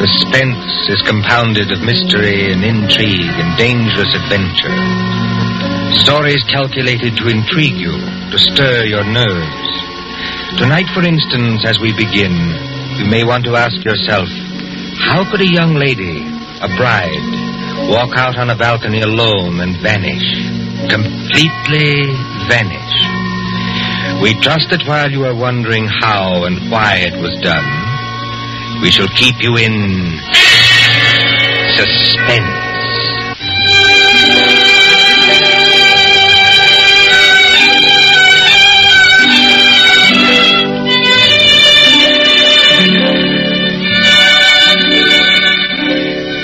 Suspense is compounded of mystery and intrigue and dangerous adventure. Stories calculated to intrigue you, to stir your nerves. Tonight, for instance, as we begin, you may want to ask yourself, how could a young lady, a bride, walk out on a balcony alone and vanish? Completely vanish. We trust that while you are wondering how and why it was done, we shall keep you in suspense.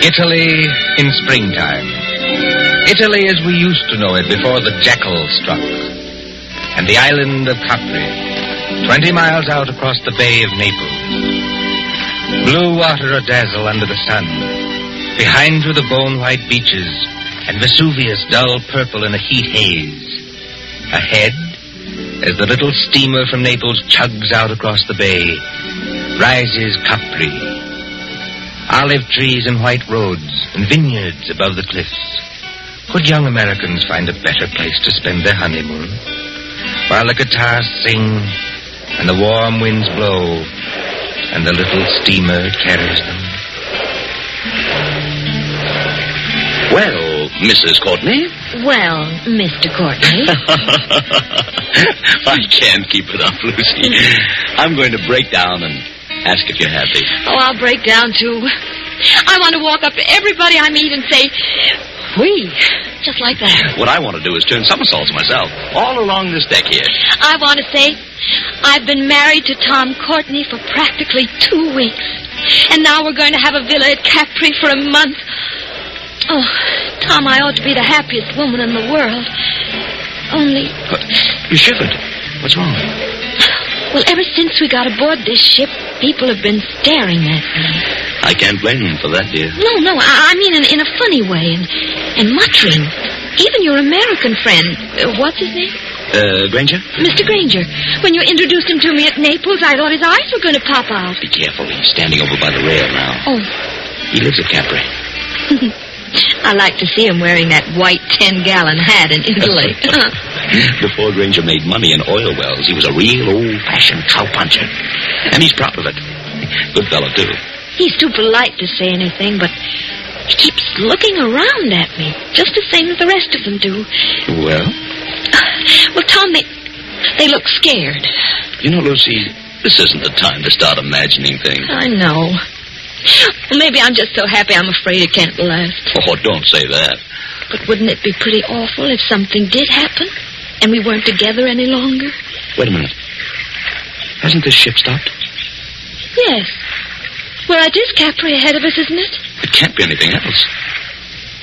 Italy in springtime. Italy as we used to know it before the jackal struck. And the island of Capri, 20 miles out across the Bay of Naples. Blue water a-dazzle under the sun. Behind you the bone-white beaches, and Vesuvius dull purple in a heat haze. Ahead, as the little steamer from Naples chugs out across the bay, rises Capri. Olive trees and white roads, and vineyards above the cliffs. Could young Americans find a better place to spend their honeymoon? While the guitars sing, and the warm winds blow, and the little steamer carries them. Well, Mrs. Courtney? Well, Mr. Courtney. I can't keep it up, Lucy. I'm going to break down and ask if you're happy. Oh, I'll break down, too. I want to walk up to everybody I meet and say, "Oui," just like that. What I want to do is turn somersaults myself, all along this deck here. I want to say, I've been married to Tom Courtney for practically 2 weeks. And now we're going to have a villa at Capri for a month. Oh, Tom, I ought to be the happiest woman in the world. Only... You shivered. What's wrong? Well, ever since we got aboard this ship, people have been staring at me. I can't blame them for that, dear. No, I mean in a funny way, and muttering. Even your American friend, what's his name? Granger? Mr. Granger. When you introduced him to me at Naples, I thought his eyes were going to pop out. Be careful, he's standing over by the rail now. Oh. He lives at Capri. I like to see him wearing that white 10-gallon hat in Italy. Before Granger made money in oil wells, he was a real old-fashioned cowpuncher. And he's proud of it. Good fellow, too. He's too polite to say anything, but he keeps looking around at me, just the same as the rest of them do. Well? Well, Tom, they look scared. You know, Lucy, this isn't the time to start imagining things. I know. Well, maybe I'm just so happy I'm afraid it can't last. Oh, don't say that. But wouldn't it be pretty awful if something did happen and we weren't together any longer? Wait a minute. Hasn't this ship stopped? Yes. Well, it is Capri ahead of us, isn't it? It can't be anything else.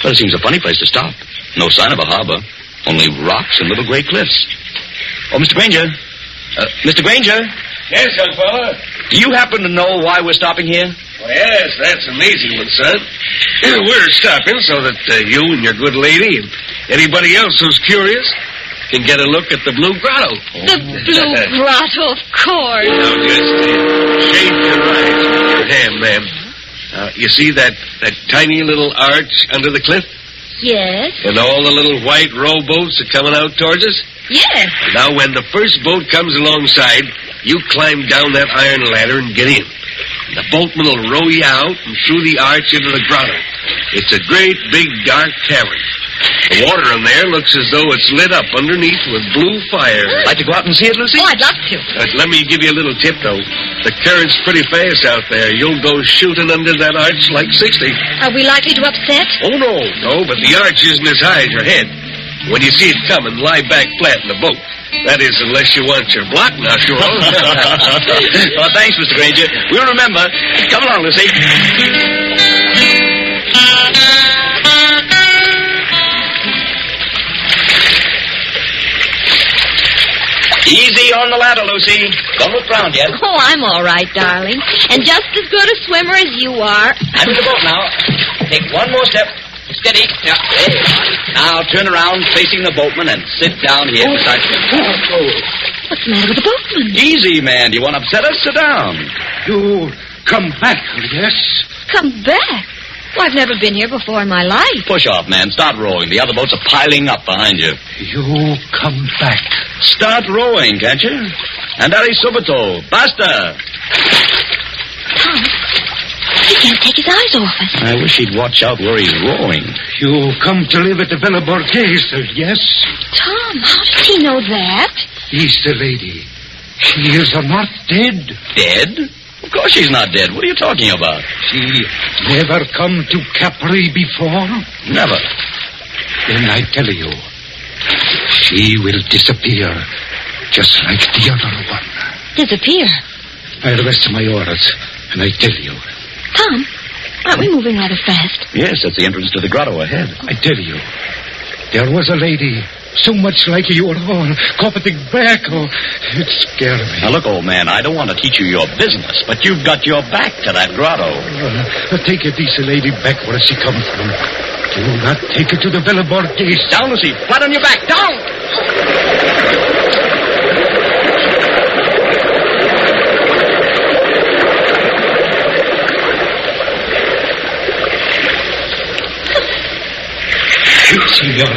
Well, it seems a funny place to stop. No sign of a harbor. Only rocks and little gray cliffs. Oh, Mr. Granger. Mr. Granger? Yes, young fella? Do you happen to know why we're stopping here? Well, yes, that's an easy one, son. We're stopping so that you and your good lady and anybody else who's curious can get a look at the Blue Grotto. The Blue Grotto, of course. Now, just shake your eyes with your hand, ma'am. You see that tiny little arch under the cliff? Yes. And all the little white rowboats are coming out towards us? Yes. Now, when the first boat comes alongside, you climb down that iron ladder and get in. The boatman will row you out and through the arch into the grotto. It's a great, big, dark cavern. The water in there looks as though it's lit up underneath with blue fire. Like to go out and see it, Lucy? Oh, I'd love to. Let me give you a little tip, though. The current's pretty fast out there. You'll go shooting under that arch like 60. Are we likely to upset? Oh, no, but the arch isn't as high as your head. When you see it coming, lie back flat in the boat. That is, unless you want your block knocked off. Well, thanks, Mr. Granger. We'll remember. Come along, Lucy. Easy on the ladder, Lucy. Don't look round yet. Oh, I'm all right, darling. And just as good a swimmer as you are. I'm in the boat now. Take one more step. Steady. Yeah, there you are. Now turn around facing the boatman and sit down here beside me. What's the matter with the boatman? Easy, man. Do you want to upset us? Sit down. You come back, yes? Come back? Well, I've never been here before in my life. Push off, man. Start rowing. The other boats are piling up behind you. You come back. Start rowing, can't you? Andare subito. Basta. Tom, he can't take his eyes off us. I wish he'd watch out where he's rowing. You come to live at the Villa Borghese, yes? Tom, how does he know that? He's the lady. She is not dead. Dead? Of course she's not dead. What are you talking about? She never come to Capri before? Never. Then I tell you, she will disappear, just like the other one. Disappear? I'll rest my orders, and I tell you. Tom, aren't we moving rather fast? Yes, that's the entrance to the grotto ahead. I tell you, there was a lady so much like you at all, carpeting back. Oh, it scared me. Now, look, old man, I don't want to teach you your business, but you've got your back to that grotto. Take a decent lady back where she come from. Do not take her to the Villa Borghese. Down, Lucy. Flat on your back. Down!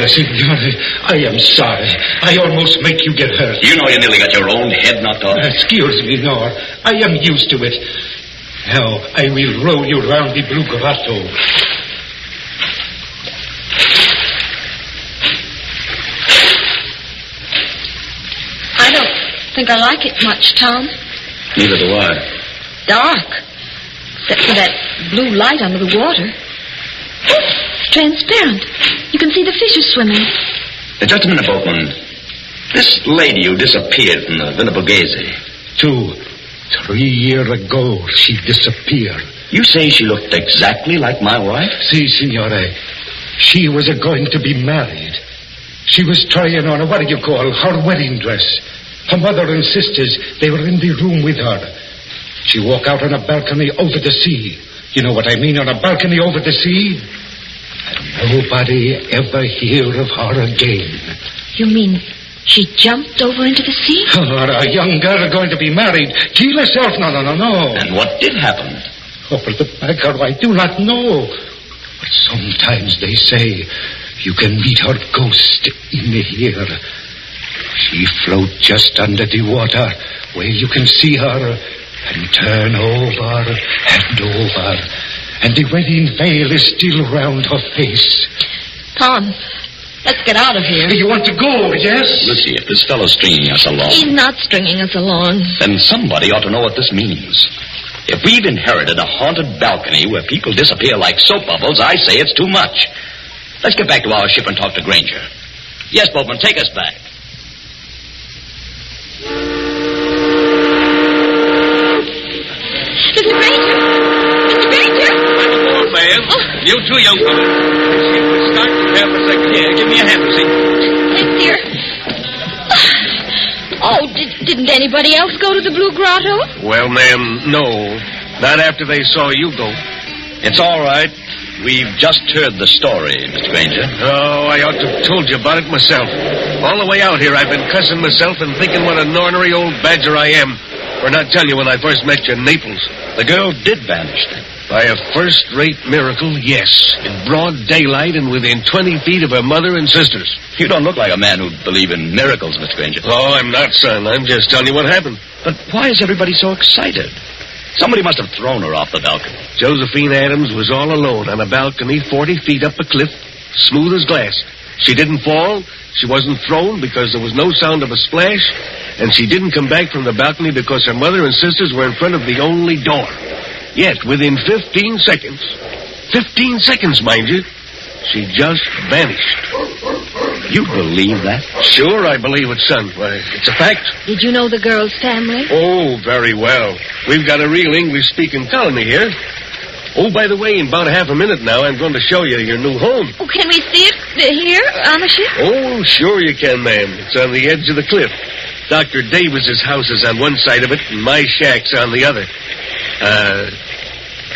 Signore, I am sorry. I almost make you get hurt. You know you nearly got your own head knocked off. Excuse me, Nor. I am used to it. Now, I will roll you round the blue grotto. I don't think I like it much, Tom. Neither do I. Dark. Except for that blue light under the water. It's transparent. You can see the fishes swimming. Just a minute, boatman. This lady who disappeared from the Villa Borghese. 3 years ago, she disappeared. You say she looked exactly like my wife? Si, signore. She was going to be married. She was trying on her wedding dress. Her mother and sisters, they were in the room with her. She walked out on a balcony over the sea. You know what I mean, on a balcony over the sea? And nobody ever hear of her again. You mean she jumped over into the sea? A young girl going to be married. Kill herself. No. And what did happen? Over the back, I do not know. But sometimes they say you can meet her ghost in the air. She float just under the water where you can see her and turn over and over. And the wedding veil is still round her face. Tom, let's get out of here. You want to go, yes? Lucy, if this fellow's stringing us along... He's not stringing us along. Then somebody ought to know what this means. If we've inherited a haunted balcony where people disappear like soap bubbles, I say it's too much. Let's get back to our ship and talk to Granger. Yes, boatman, take us back. Mr. Granger! Mr. Granger! I'm aboard, ma'am. Oh. You too, young woman. See if we start as fast as I can. Give me a hand, Lucy. Thanks, dear. Oh, didn't anybody else go to the Blue Grotto? Well, ma'am, no. Not after they saw you go. It's all right. We've just heard the story, Mr. Granger. Oh, I ought to have told you about it myself. All the way out here, I've been cussing myself and thinking what an ornery old badger I am for not telling you when I first met you in Naples. The girl did vanish then. By a first-rate miracle, yes. In broad daylight and within 20 feet of her mother and sisters. You don't look like a man who'd believe in miracles, Mr. Granger. Oh, I'm not, son. I'm just telling you what happened. But why is everybody so excited? Somebody must have thrown her off the balcony. Josephine Adams was all alone on a balcony 40 feet up a cliff, smooth as glass. She didn't fall, she wasn't thrown because there was no sound of a splash, and she didn't come back from the balcony because her mother and sisters were in front of the only door. Yet, within 15 seconds, 15 seconds, mind you, she just vanished. You believe that? Sure, I believe it, son. Why, it's a fact. Did you know the girl's family? Oh, very well. We've got a real English-speaking colony here. Oh, by the way, in about half a minute now, I'm going to show you your new home. Oh, can we see it here on the ship? Oh, sure you can, ma'am. It's on the edge of the cliff. Dr. Davis's house is on one side of it, and my shack's on the other.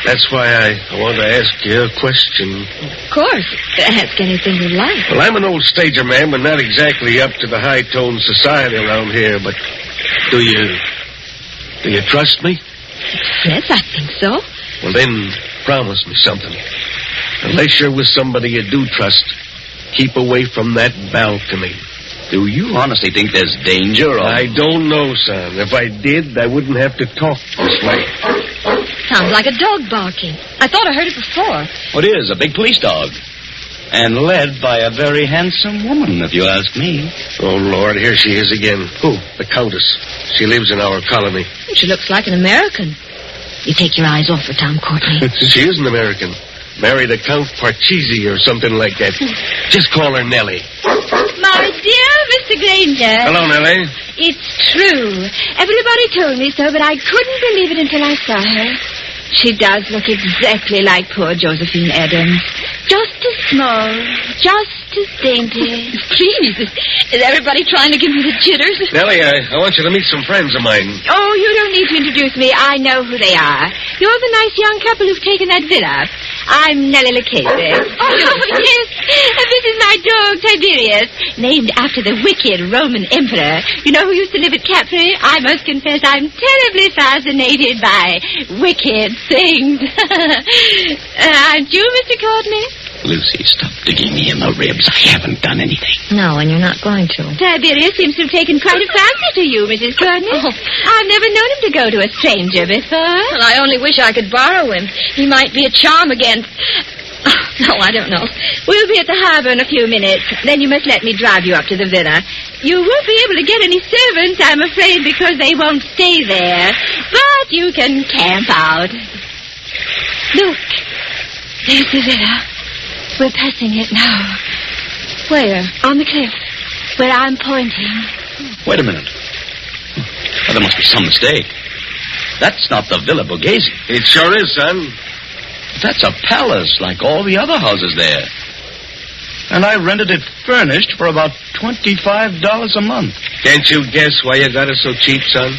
That's why I want to ask you a question. Of course. Ask anything you like. Well, I'm an old stager, ma'am, but not exactly up to the high-toned society around here, but do you trust me? Yes, I think so. Well, then, promise me something. Unless you're with somebody you do trust, keep away from that balcony. Do you honestly think there's danger? Or... I don't know, son. If I did, I wouldn't have to talk this way. Sounds like a dog barking. I thought I heard it before. What is? A big police dog. And led by a very handsome woman, if you ask me. Oh, Lord, here she is again. Who? The Countess. She lives in our colony. She looks like an American. You take your eyes off her, Tom Courtney. She is an American. Married a Count Parcheesi or something like that. Just call her Nellie. My dear Mr. Granger. Hello, Nellie. It's true. Everybody told me so, but I couldn't believe it until I saw her. She does look exactly like poor Josephine Adams. Just as small, just as dainty. Please, is everybody trying to give me the jitters? Nellie, I want you to meet some friends of mine. Oh, you don't need to introduce me. I know who they are. You're the nice young couple who've taken that villa. I'm Nellie Lucchese. Oh, yes. And this is my dog, Tiberius, named after the wicked Roman emperor. You know who used to live at Capri? I must confess I'm terribly fascinated by wicked things. Aren't you, Mr. Courtney? Lucy, stop digging me in the ribs. I haven't done anything. No, and you're not going to. Tiberius seems to have taken quite a fancy to you, Mrs. Courtney. Oh. I've never known him to go to a stranger before. Well, I only wish I could borrow him. He might be a charm against... Oh, no, I don't know. We'll be at the harbor in a few minutes. Then you must let me drive you up to the villa. You won't be able to get any servants, I'm afraid, because they won't stay there. But you can camp out. Look, there's the villa. We're passing it now. Where? On the cliff, where I'm pointing. Wait a minute. Well, there must be some mistake. That's not the Villa Borghese. It sure is, son. That's a palace like all the other houses there. And I rented it furnished for about $25 a month. Can't you guess why you got it so cheap, son?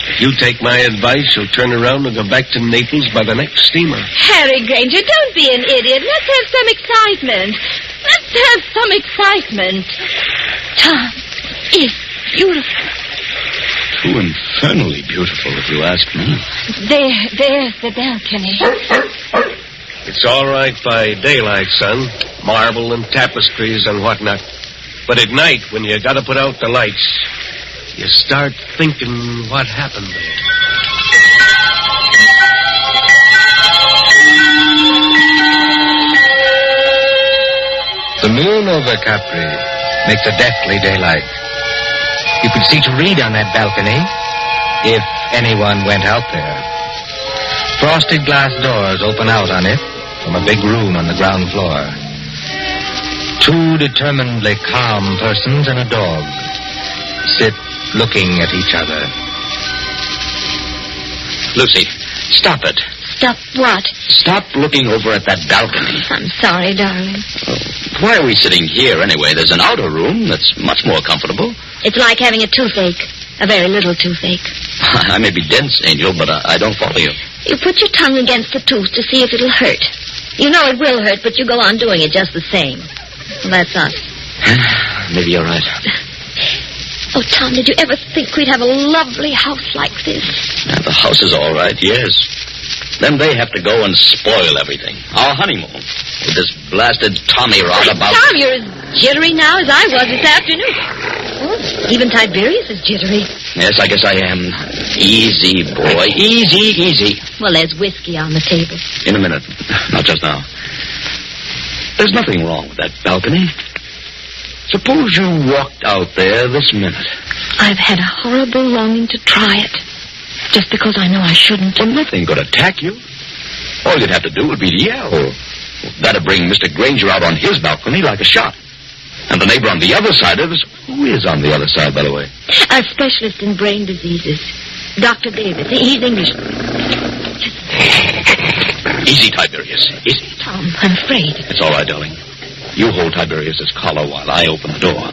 If you take my advice, you'll turn around and go back to Naples by the next steamer. Harry Granger, don't be an idiot. Let's have some excitement. Tom is beautiful. Too infernally beautiful, if you ask me. There's the balcony. It's all right by daylight, son. Marble and tapestries and whatnot. But at night, when you gotta put out the lights, you start thinking what happened there. The moon over Capri makes a deathly daylight. You could see to read on that balcony if anyone went out there. Frosted glass doors open out on it from a big room on the ground floor. Two determinedly calm persons and a dog sit looking at each other. Lucy, stop it. Stop what? Stop looking over at that balcony. I'm sorry, darling. Why are we sitting here anyway? There's an outer room that's much more comfortable. It's like having a toothache. A very little toothache. I may be dense, Angel, but I don't follow you. You put your tongue against the tooth to see if it'll hurt. You know it will hurt, but you go on doing it just the same. Well, that's us. Maybe you're right. Oh, Tom, did you ever think we'd have a lovely house like this? Yeah, the house is all right, yes. Then they have to go and spoil everything. Our honeymoon. With this blasted Tommy rod about... Tom, you're as jittery now as I was this afternoon. Oh, even Tiberius is jittery. Yes, I guess I am. Easy, boy. Easy. Well, there's whiskey on the table. In a minute. Not just now. There's nothing wrong with that balcony. Suppose you walked out there this minute. I've had a horrible longing to try it. Just because I know I shouldn't. Well, nothing could attack you. All you'd have to do would be to yell. That'd bring Mr. Granger out on his balcony like a shot. And the neighbor on the other side of us... Who is on the other side, by the way? A specialist in brain diseases. Dr. Davis. He's English. Easy, Tiberius. Easy. Tom, I'm afraid. It's all right, darling. You hold Tiberius's collar while I open the door.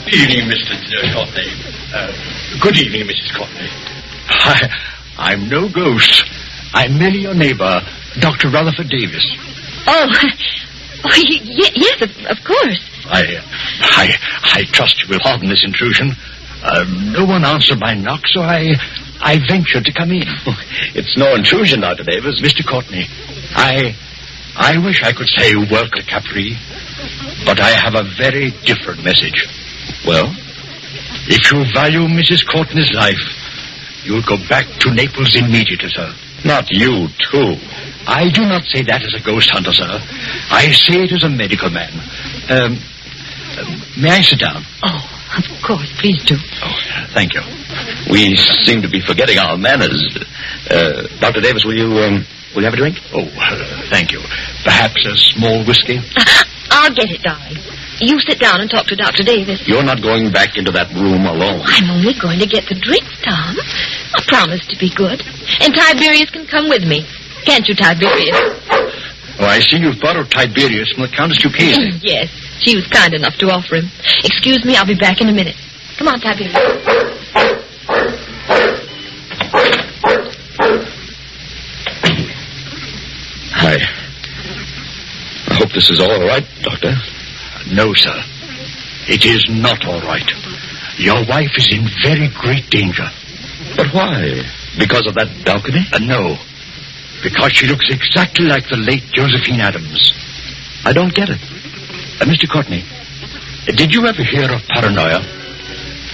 Good evening, Mr. Courtney. Good evening, Mrs. Courtney. I'm no ghost. I'm merely your neighbor, Dr. Rutherford Davis. Yes, of course. I trust you will pardon this intrusion. No one answered my knock, so I I ventured to come in. It's no intrusion, Dr. Davis. Mr. Courtney, I wish I could say welcome to Capri, but I have a very different message. Well? If you value Mrs. Courtney's life, you'll go back to Naples immediately, sir. Not you, too. I do not say that as a ghost hunter, sir. I say it as a medical man. May I sit down? Oh, of course. Please do. Oh, thank you. We seem to be forgetting our manners. Dr. Davis, will you have a drink? Oh, thank you. Perhaps a small whiskey? I'll get it, darling. You sit down and talk to Dr. Davis. You're not going back into that room alone. I'm only going to get the drinks, Tom. I promise to be good. And Tiberius can come with me. Can't you, Tiberius? Oh, I see you've borrowed Tiberius from the Countess Duquesne. Yes, she was kind enough to offer him. Excuse me, I'll be back in a minute. Come on, Tiberius. I hope this is all right, Doctor. No, sir. It is not all right. Your wife is in very great danger. But why? Because of that balcony? No. Because she looks exactly like the late Josephine Adams. I don't get it. Mr. Courtney, did you ever hear of paranoia?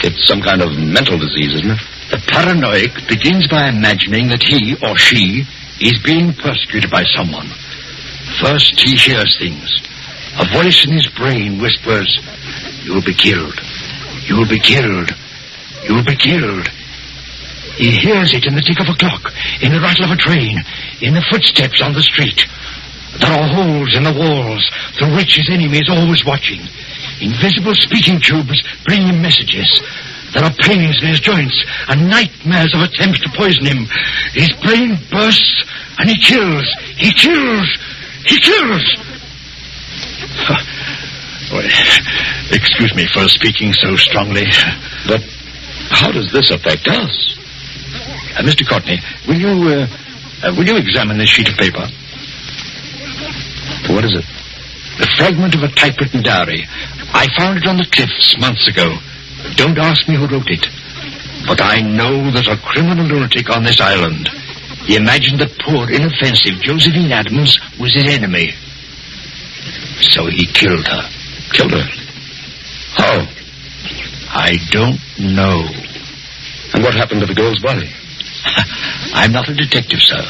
It's some kind of mental disease, isn't it? The paranoic begins by imagining that he or she is being persecuted by someone. First, he hears things. A voice in his brain whispers, "You'll be killed. You'll be killed. You'll be killed." He hears it in the tick of a clock, in the rattle of a train, in the footsteps on the street. There are holes in the walls through which his enemy is always watching. Invisible speaking tubes bring him messages. There are pains in his joints and nightmares of attempts to poison him. His brain bursts and he kills. He kills. He kills. Well, excuse me for speaking so strongly. But how does this affect us? Mr. Courtney, will you examine this sheet of paper? What is it? The fragment of a typewritten diary. I found it on the cliffs months ago. Don't ask me who wrote it. But I know there's a criminal lunatic on this island. He imagined that poor, inoffensive Josephine Adams was his enemy. So he killed her. Killed her? How? I don't know. And what happened to the girl's body? I'm not a detective, sir.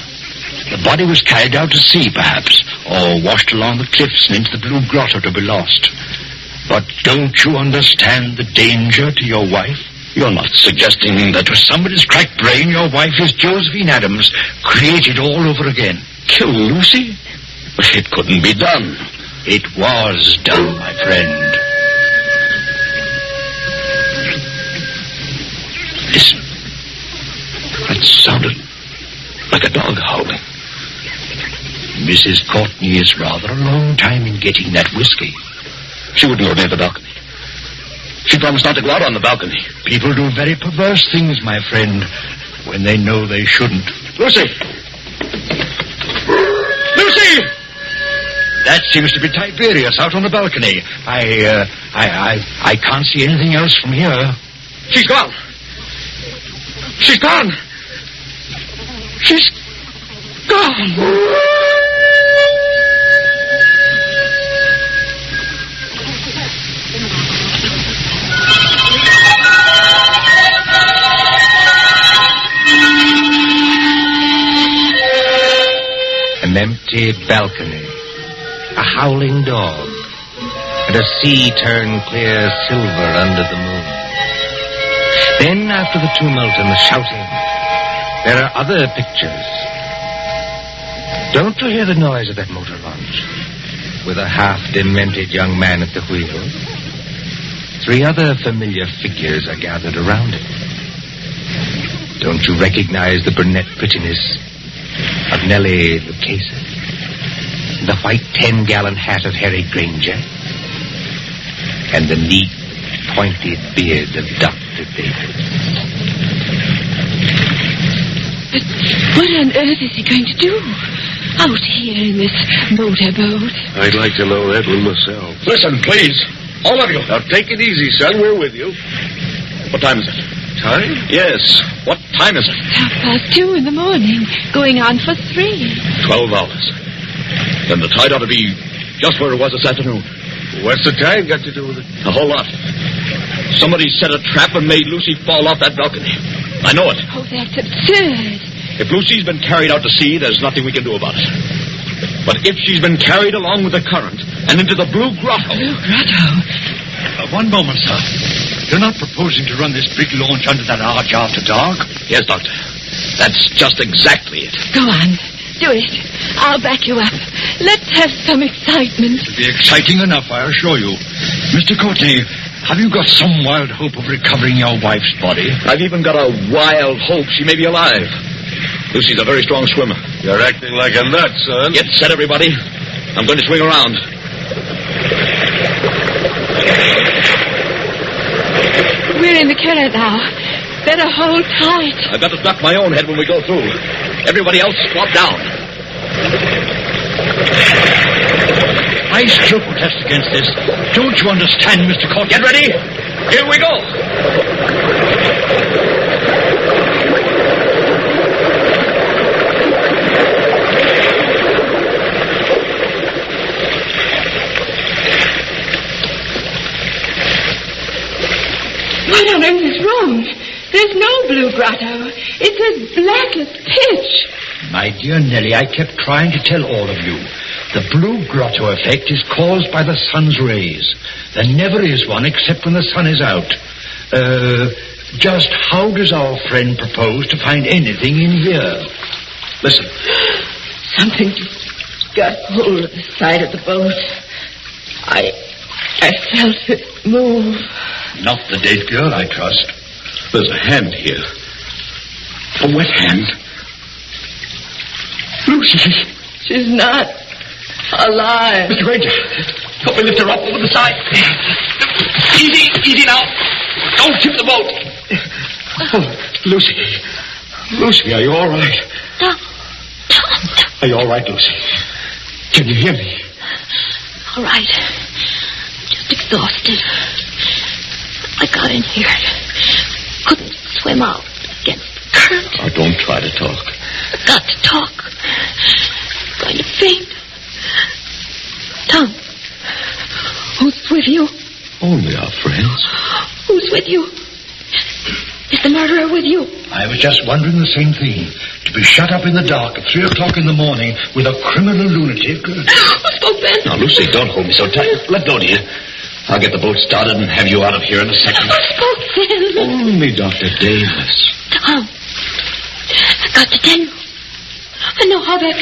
The body was carried out to sea, perhaps, or washed along the cliffs and into the Blue Grotto to be lost. But don't you understand the danger to your wife? You're not suggesting that with somebody's cracked brain, your wife is Josephine Adams, created all over again. Kill Lucy? It couldn't be done. It was done, my friend. Listen. That sounded like a dog howling. Mrs. Courtney is rather a long time in getting that whiskey. She wouldn't go near the balcony. She promised not to go out on the balcony. People do very perverse things, my friend, when they know they shouldn't. Lucy! Lucy! That seems to be Tiberius out on the balcony. I can't see anything else from here. She's gone. She's gone. She's gone. An empty balcony, a howling dog, and a sea turned clear silver under the moon. Then, after the tumult and the shouting, there are other pictures. Don't you hear the noise of that motor launch, with a half-demented young man at the wheel? 3 other familiar figures are gathered around it. Don't you recognize the brunette prettiness of Nellie Lucchese, the white 10-gallon hat of Harry Granger, and the neat, pointed beard of Dr. Davis? But what on earth is he going to do out here in this motorboat? I'd like to know that one myself. Listen, please. All of you. Now, take it easy, son. We're with you. What time is it? Time? Yes. What time is it? 2:30 in the morning. Going on for 3. 12 hours. Then the tide ought to be just where it was this afternoon. What's the tide got to do with it? A whole lot. Somebody set a trap and made Lucy fall off that balcony. I know it. Oh, that's absurd. If Lucy's been carried out to sea, there's nothing we can do about it. But if she's been carried along with the current and into the Blue Grotto... Blue Grotto? One moment, sir. You're not proposing to run this big launch under that arch after dark? Yes, Doctor. That's just exactly it. Go on. Do it. I'll back you up. Let's have some excitement. It'll be exciting enough, I assure you. Mr. Courtney, have you got some wild hope of recovering your wife's body? I've even got a wild hope she may be alive. Lucy's a very strong swimmer. You're acting like a nut, son. Get set, everybody. I'm going to swing around. We're in the current now. Better hold tight. I've got to duck my own head when we go through. Everybody else, swap down. I still protest against this. Don't you understand, Mr. Courtney? Get ready. Here we go. What on earth is wrong? There's no Blue Grotto. It's as black as pitch. My dear Nellie, I kept trying to tell all of you. The Blue Grotto effect is caused by the sun's rays. There never is one except when the sun is out. Just how does our friend propose to find anything in here? Listen. Something got hold of the side of the boat. I felt it move. Not the dead girl, I trust. There's a hand here. A wet hand. Lucy. She's not alive. Mr. Granger, help me lift her up over the side. Easy now. Don't tip the boat. Oh, Lucy. Lucy, are you all right? Tom. Are you all right, Lucy? Can you hear me? All right. Just exhausted. I got in here. Couldn't swim out against the current. Oh, don't try to talk. I've got to talk. I'm going to faint. Tom, who's with you? Only our friends. Who's with you? Is the murderer with you? I was just wondering the same thing. To be shut up in the dark at 3 o'clock in the morning with a criminal lunatic. Who spoke then? Now, Lucy, don't hold me so tight. Let go, dear. I'll get the boat started and have you out of here in a second. Who spoke then? Only Dr. Davis. Tom, I've got to tell you. I know how that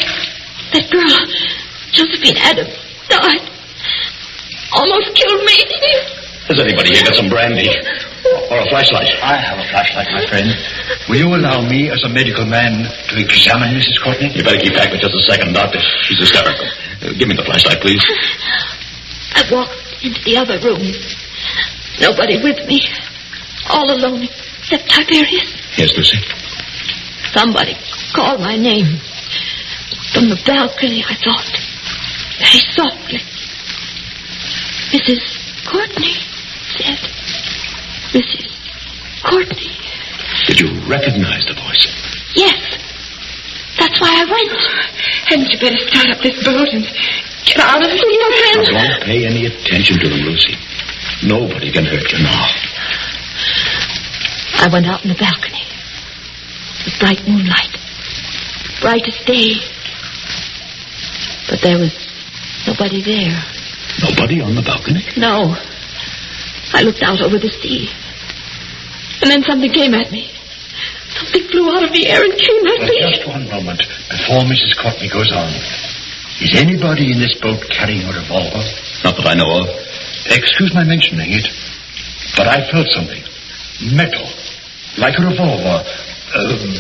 girl, Josephine Adams, died. Almost killed me. Has anybody here got some brandy? Or a flashlight? I have a flashlight, my friend. Will you allow me, as a medical man, to examine Mrs. Courtney? You better keep back for just a second, Doctor. She's hysterical. Give me the flashlight, please. I walked into the other room. Nobody with me. All alone except Tiberius. Yes, Lucy. Somebody called my name. From the balcony, I thought. Very softly. Mrs. Courtney said. Mrs. Courtney. Did you recognize the voice? Yes. That's why I went. Hadn't you better start up this boat and get out of here, Now, then? don't pay any attention to them, Lucy. Nobody can hurt you now. I went out on the balcony. It was bright moonlight. Bright as day. But there was nobody there. Nobody on the balcony? No. I looked out over the sea. And then something came at me. Something flew out of the air and came at me. Just one moment before Mrs. Courtney goes on. Is anybody in this boat carrying a revolver? Not that I know of. Excuse my mentioning it, but I felt something. Metal. Like a revolver.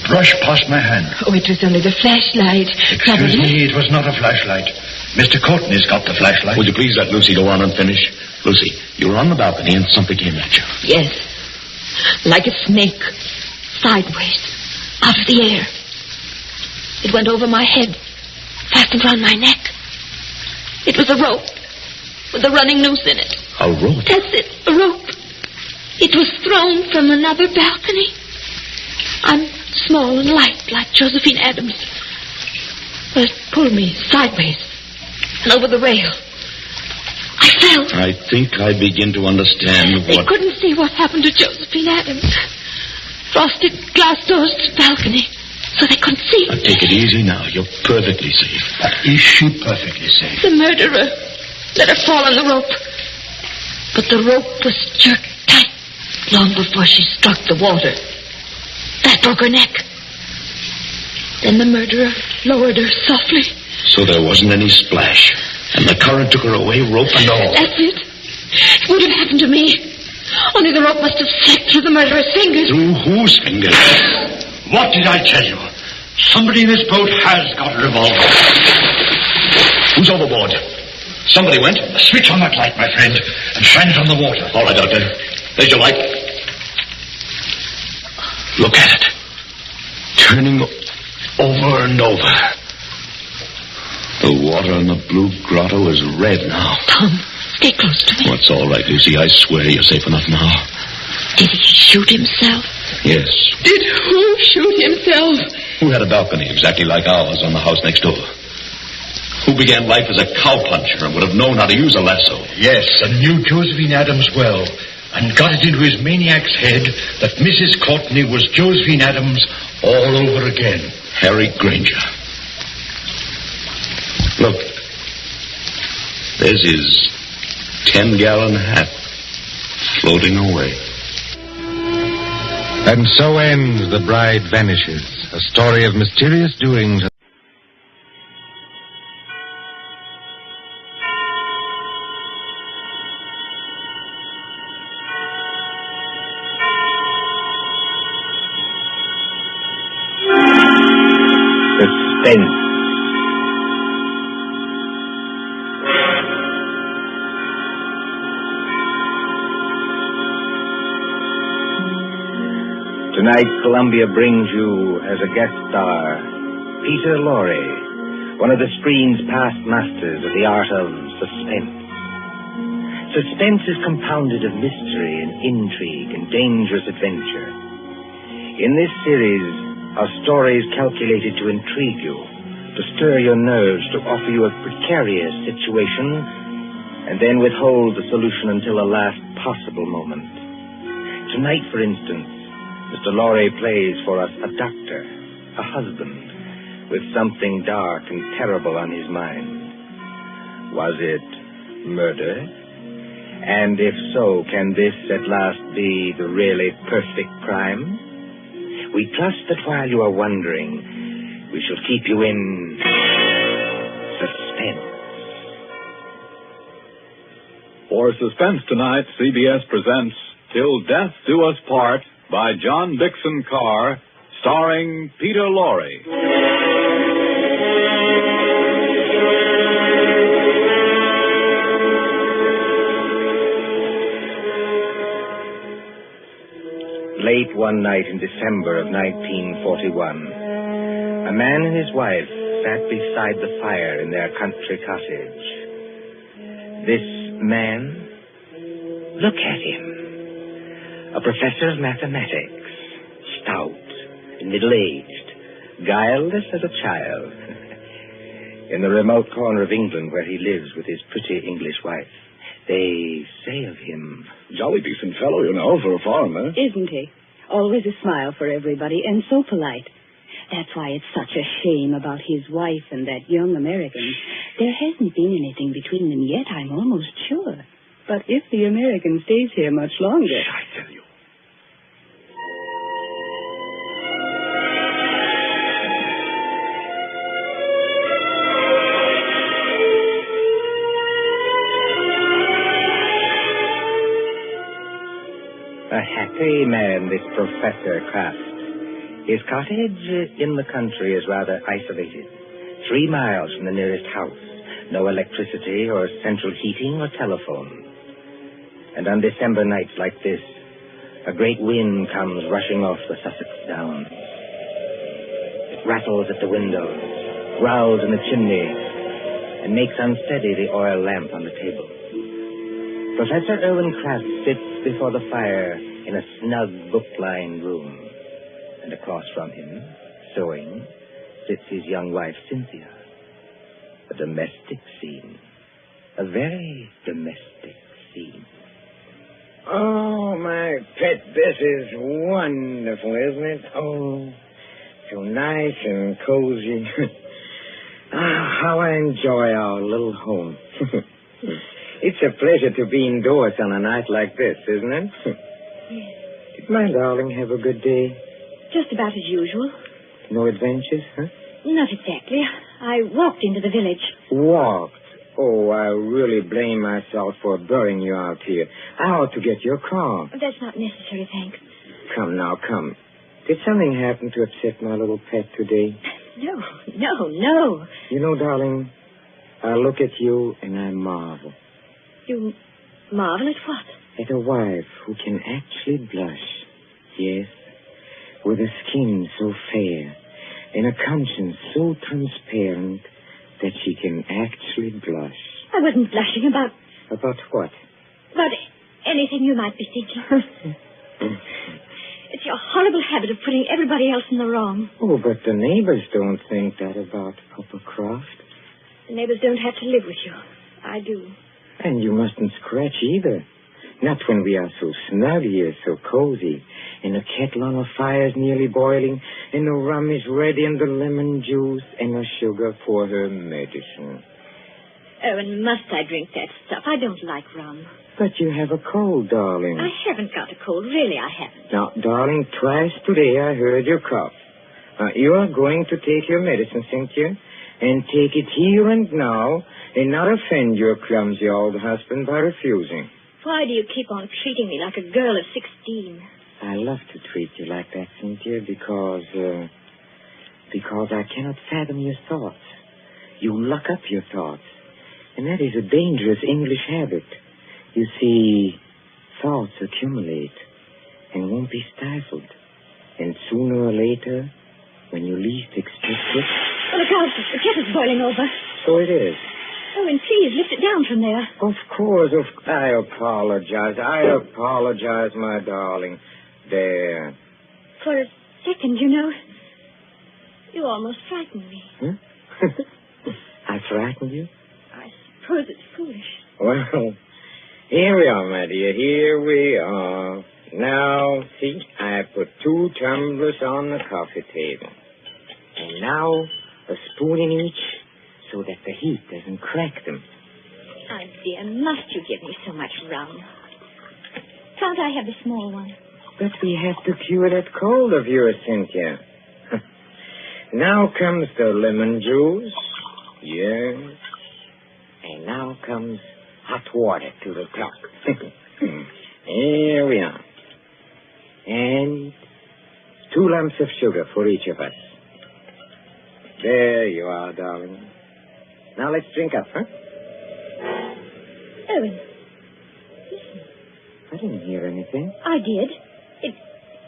Brushed past my hand. Oh, it was only the flashlight. Excuse me, it was not a flashlight. Mr. Courtney's got the flashlight. Would you please let Lucy go on and finish? Lucy, you were on the balcony and something came at you. Yes. Like a snake. Sideways. Out of the air. It went over my head. Fastened around my neck. It was a rope. With a running noose in it. A rope? That's it. A rope. It was thrown from another balcony. I'm small and light, like Josephine Adams. But it pulled me sideways and over the rail. I fell. I think I begin to understand They couldn't see what happened to Josephine Adams. Frosted glass doors to the balcony, so they couldn't see. Now, take it easy now. You're perfectly safe. Is she perfectly safe? The murderer let her fall on the rope. But the rope was jerked tight long before she struck the water. That broke her neck. Then the murderer lowered her softly. So there wasn't any splash. And the current took her away, rope and all. That's it. It would have happened to me. Only the rope must have slipped through the murderer's fingers. Through whose fingers? What did I tell you? Somebody in this boat has got a revolver. Who's overboard? Somebody went. Switch on that light, my friend, and shine it on the water. All right, Doctor. There's your light. Look at it. Turning over and over. The water in the blue grotto is red now. Tom, stay close to me. What's all right, Lucy. I swear you're safe enough now. Did he shoot himself? Yes. Did who shoot himself? Who had a balcony exactly like ours on the house next door? Who began life as a cowpuncher and would have known how to use a lasso? Yes, and knew Josephine Adams well, and got it into his maniac's head that Mrs. Courtney was Josephine Adams all over again. Harry Granger. Look. There's his 10-gallon hat floating away. And so ends The Bride Vanishes, a story of mysterious doings. Suspense. Tonight, Columbia brings you as a guest star Peter Lorre, one of the screen's past masters of the art of suspense. Suspense is compounded of mystery and intrigue and dangerous adventure. In this series are stories calculated to intrigue you, to stir your nerves, to offer you a precarious situation, and then withhold the solution until the last possible moment. Tonight, for instance, Mr. Lorre plays for us a doctor, a husband, with something dark and terrible on his mind. Was it murder? And if so, can this at last be the really perfect crime? We trust that while you are wondering, we shall keep you in suspense. For Suspense tonight, CBS presents Till Death Do Us Part by John Dixon Carr, starring Peter Lorre. Late one night in December of 1941, a man and his wife sat beside the fire in their country cottage. This man, look at him. A professor of mathematics, stout and middle-aged, guileless as a child. In the remote corner of England where he lives with his pretty English wife, they say of him... Jolly decent fellow, you know, for a foreigner. Isn't he? Always a smile for everybody, and so polite. That's why it's such a shame about his wife and that young American. There hasn't been anything between them yet, I'm almost sure. But if the American stays here much longer... I tell you. A happy man, this Professor Kraft. His cottage in the country is rather isolated. 3 miles from the nearest house. No electricity or central heating or telephone. And on December nights like this, a great wind comes rushing off the Sussex Downs. It rattles at the windows, growls in the chimney, and makes unsteady the oil lamp on the table. Professor Irwin Kraft sits before the fire, in a snug book-lined room. And across from him, sewing, sits his young wife, Cynthia. A domestic scene. A very domestic scene. Oh, my pet, this is wonderful, isn't it? Oh, so nice and cozy. How I enjoy our little home. It's a pleasure to be indoors on a night like this, isn't it? Yes. Did my darling have a good day? Just about as usual. No adventures, huh? Not exactly. I walked into the village. Walked? Oh, I really blame myself for burying you out here. I ought to get your car. That's not necessary, thanks. Come now, come. Did something happen to upset my little pet today? No. You know, darling, I look at you and I marvel. You marvel at what? At a wife who can actually blush. Yes, with a skin so fair and a conscience so transparent that she can actually blush. I wasn't blushing about About what? anything you might be thinking. It's your horrible habit of putting everybody else in the wrong. Oh, but the neighbors don't think that about Papa Croft. The neighbors don't have to live with you. I do. And you mustn't scratch either. Not when we are so snug here, so cozy, and the kettle on the fire's nearly boiling, and the rum is ready, and the lemon juice, and the sugar for her medicine. Oh, and must I drink that stuff? I don't like rum. But you have a cold, darling. I haven't got a cold. Really, I haven't. Now, darling, twice today I heard your cough. You are going to take your medicine, Cynthia, and take it here and now, and not offend your clumsy old husband by refusing. Why do you keep on treating me like a girl of 16? I love to treat you like that, Cynthia, because I cannot fathom your thoughts. You lock up your thoughts, and that is a dangerous English habit. You see, thoughts accumulate and won't be stifled. And sooner or later, when you least expect it... Oh, look out. The kettle's boiling over. So it is. Oh, and please lift it down from there. Of course. I apologize, my darling. There. For a second, you know, you almost frightened me. Huh? I frightened you? I suppose it's foolish. Well, here we are, my dear. Here we are. Now, see, I put 2 tumblers on the coffee table. And now, a spoon in each, so that the heat doesn't crack them. Oh, dear, must you give me so much rum? Can't I have the small one? But we have to cure that cold of yours, Cynthia. Now comes the lemon juice. Yes. And now comes hot water to the top. Here we are. And 2 lumps of sugar for each of us. There you are, darling. Now let's drink up, huh? Owen, listen. I didn't hear anything. I did.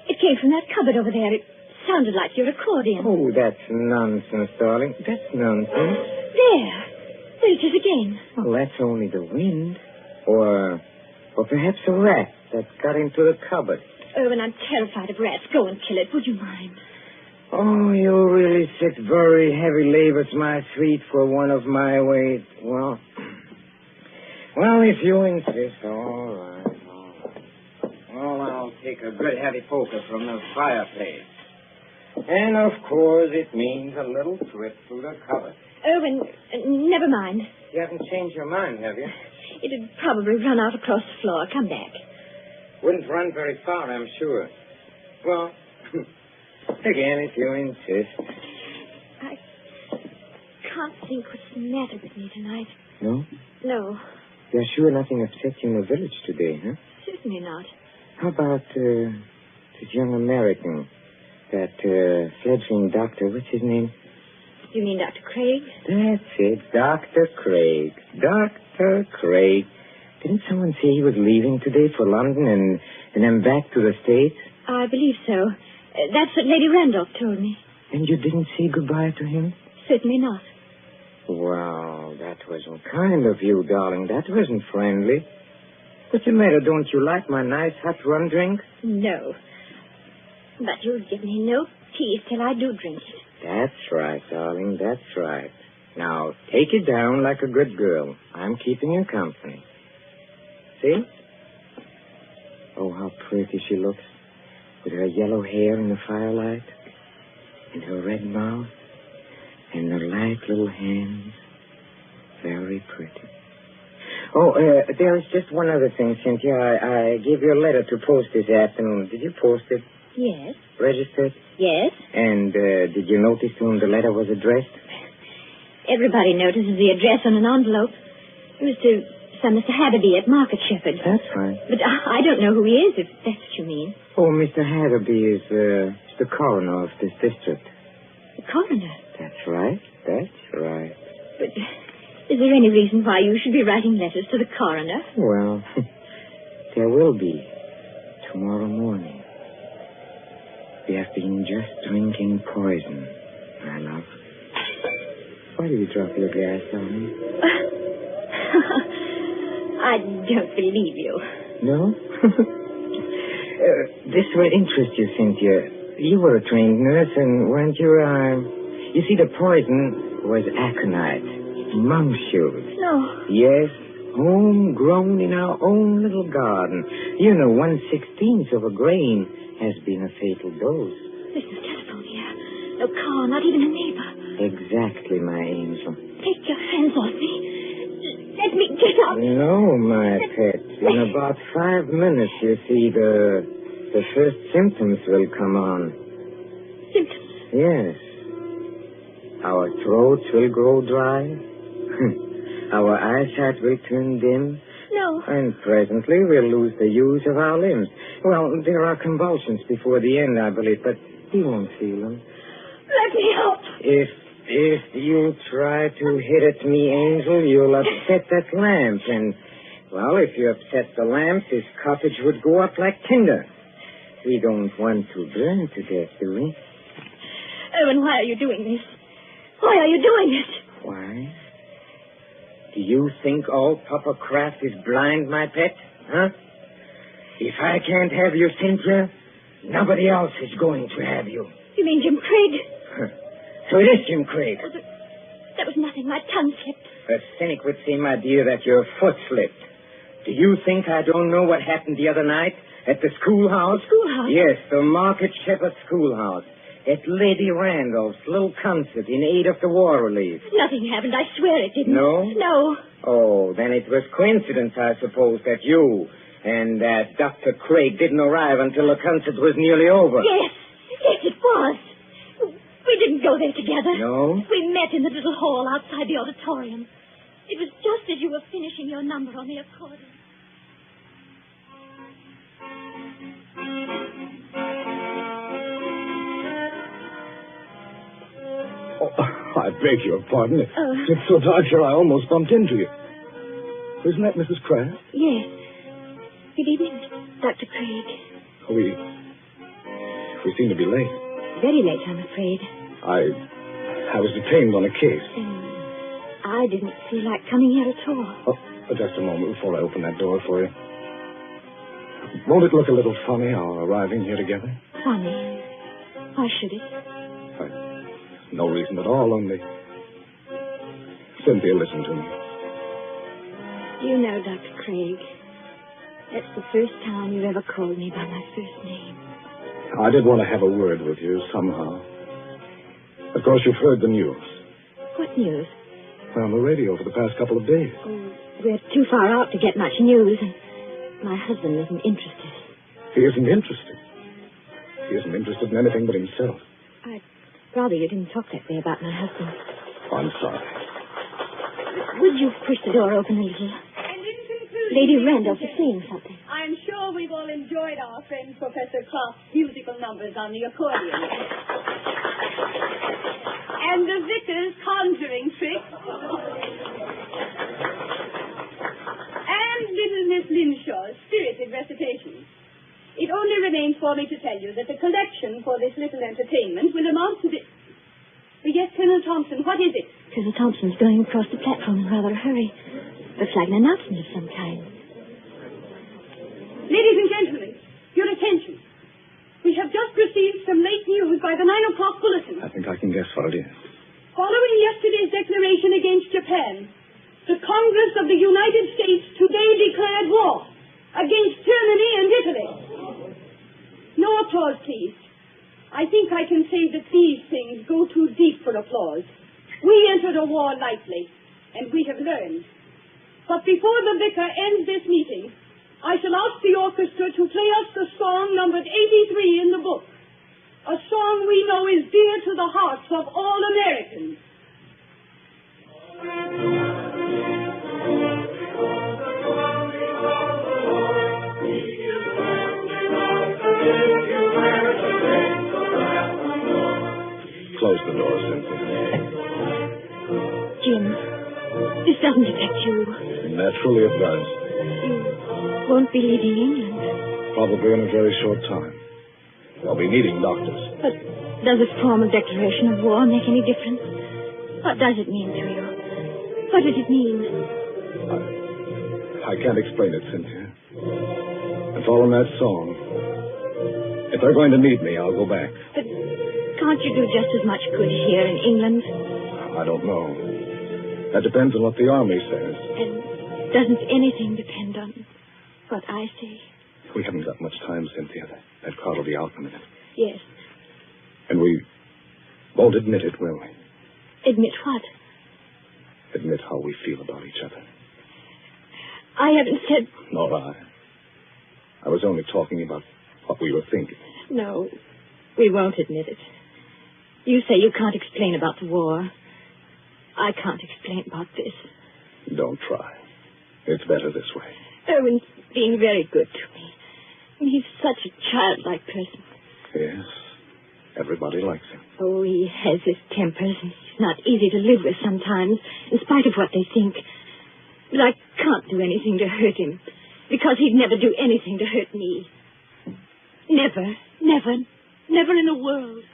It came from that cupboard over there. It sounded like your accordion. Oh, that's nonsense, darling. That's nonsense. There it is again. Well, that's only the wind. Or perhaps a rat that got into the cupboard. Owen, I'm terrified of rats. Go and kill it. Would you mind? Oh, you really sit very heavy labors, my sweet, for one of my weight. Well, if you insist, all right. Well, I'll take a good heavy poker from the fireplace. And, of course, it means a little trip through the cupboard. Owen, never mind. You haven't changed your mind, have you? It'd probably run out across the floor. Come back. Wouldn't run very far, I'm sure. Well... Again, if you insist. I can't think what's the matter with me tonight. No? No. You're sure nothing upset you in the village today, huh? Certainly not. How about this young American, that fledgling doctor, what's his name? You mean Dr. Craig? That's it, Dr. Craig. Dr. Craig. Didn't someone say he was leaving today for London and then back to the States? I believe so. That's what Lady Randolph told me. And you didn't say goodbye to him? Certainly not. Well, that wasn't kind of you, darling. That wasn't friendly. What's the matter? Don't you like my nice hot rum drink? No. But you'll give me no peace till I do drink it. That's right, darling. That's right. Now, take it down like a good girl. I'm keeping you company. See? Oh, how pretty she looks. With her yellow hair in the firelight. And her red mouth. And her light little hands. Very pretty. Oh, there is just one other thing, Cynthia. I gave you a letter to post this afternoon. Did you post it? Yes. Registered? Yes. And did you notice to whom the letter was addressed? Everybody notices the address on an envelope. It was to some Mr. Hatterby at Market Shepherd. That's right. But I don't know who he is, if that's what you mean. Oh, Mr. Hatterby is the coroner of this district. The coroner? That's right. That's right. But is there any reason why you should be writing letters to the coroner? Well, there will be tomorrow morning. We have been just drinking poison, my love. Why did you drop your glass on me? I don't believe you. No? This will interest you, Cynthia. You were a trained nurse, and weren't you, You see, the poison was aconite. Monk's shoes. No. Yes, homegrown in our own little garden. You know, 1/16th of a grain has been a fatal dose. There's no telephone here. No car, not even a neighbor. Exactly, my angel. Take your hands off me. Let me get up. No, my pet. In about 5 minutes, you see, the first symptoms will come on. Symptoms? Yes. Our throats will grow dry. Our eyesight will turn dim. No. And presently we'll lose the use of our limbs. Well, there are convulsions before the end, I believe, but you won't feel them. Let me out. If you try to hit at me, Angel, you'll upset that lamp. And, well, if you upset the lamp, this cottage would go up like tinder. We don't want to burn to death, do we? Owen, why are you doing this? Why are you doing it? Why? Do you think all Papa Kraft is blind, my pet? Huh? If I can't have you, Cynthia, nobody else is going to have you. You mean Jim Craig? So it is Jim Craig. Oh, that was nothing. My tongue slipped. A cynic would say, my dear, that your foot slipped. Do you think I don't know what happened the other night at the schoolhouse? Schoolhouse? Yes, the Market Shepherd Schoolhouse. At Lady Randolph's little concert in aid of the war relief. Nothing happened. I swear it didn't. No? No. Oh, then it was coincidence, I suppose, that you and that Dr. Craig didn't arrive until the concert was nearly over. Yes. Yes, it was. We didn't go there together. No? We met in the little hall outside the auditorium. It was just as you were finishing your number on the accordion. Oh, I beg your pardon. It's so dark here I almost bumped into you. Isn't that Mrs. Kraft? Yes. Good evening, Dr. Craig. We seem to be late. Very late, I'm afraid. I was detained on a case. I didn't feel like coming here at all. Oh, just a moment before I open that door for you. Won't it look a little funny, our arriving here together? Funny? Why should it? No reason at all, only... Cynthia, listen to me. You know, Dr. Craig, that's the first time you've ever called me by my first name. I did want to have a word with you somehow. Of course, you've heard the news. What news? On the radio for the past couple of days. Oh, we're too far out to get much news, and my husband isn't interested. He isn't interested? He isn't interested in anything but himself. I'd rather you didn't talk that way about my husband. Oh, I'm sorry. Would you push the door open a little? And in conclusion, Lady Randolph is saying something. I'm sure we've all enjoyed our friend Professor Kraft's musical numbers on the accordion. And the vicar's conjuring trick. And little Miss Linshaw's spirited recitation. It only remains for me to tell you that the collection for this little entertainment will amount to this. Yes, Colonel Thompson, what is it? Colonel Thompson's going across the platform in rather a hurry. Looks like an announcement of some kind. Ladies and gentlemen, your attention. We have just received some late news by the 9 o'clock bulletin. I think I can guess what it is. Following yesterday's declaration against Japan, the Congress of the United States today declared war against Germany and Italy. No applause, please. I think I can say that these things go too deep for applause. We entered a war lightly, and we have learned. But before the vicar ends this meeting, I shall ask the orchestra to play us the song numbered 83 in the book. A song we know is dear to the hearts of all Americans. Close the door, Cynthia. Jim, this doesn't affect you. Naturally it does. You won't be leaving England. Probably in a very short time. I'll be needing doctors. But does a formal declaration of war make any difference? What does it mean to you? What does it mean? I can't explain it, Cynthia. It's all in that song. If they're going to need me, I'll go back. But can't you do just as much good here in England? I don't know. That depends on what the army says. And doesn't anything depend on what I say? We haven't got much time, Cynthia. That crowd will be out in a minute. Yes. And we won't admit it, will we? Admit what? Admit how we feel about each other. I haven't said... Nor I. I was only talking about what we were thinking. No, we won't admit it. You say you can't explain about the war. I can't explain about this. Don't try. It's better this way. Owen's being very good to me. He's such a childlike person. Yes. Everybody likes him. Oh, he has his tempers, and he's not easy to live with sometimes, in spite of what they think. But I can't do anything to hurt him, because he'd never do anything to hurt me. Never, never, never in the world.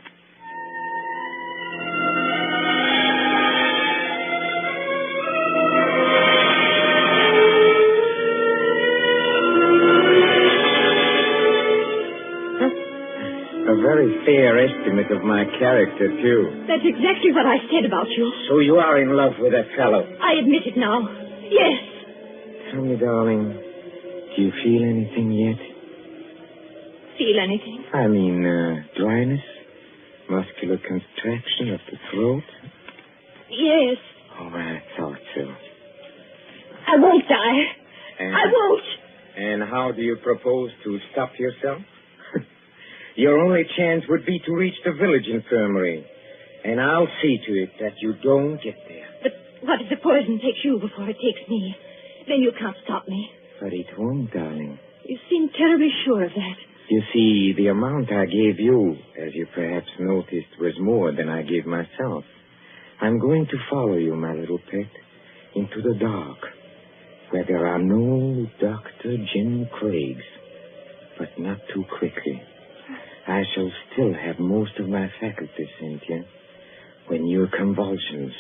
A very fair estimate of my character, too. That's exactly what I said about you. So you are in love with that fellow? I admit it now. Yes. Tell me, darling, do you feel anything yet? Feel anything? I mean, dryness? Muscular contraction of the throat? Yes. Oh, I thought so. I won't die. I won't. And how do you propose to stop yourself? Your only chance would be to reach the village infirmary. And I'll see to it that you don't get there. But what if the poison takes you before it takes me? Then you can't stop me. But it won't, darling. You seem terribly sure of that. You see, the amount I gave you, as you perhaps noticed, was more than I gave myself. I'm going to follow you, my little pet, into the dark, where there are no Dr. Jim Craigs. But not too quickly. I shall still have most of my faculties, Cynthia, when your convulsions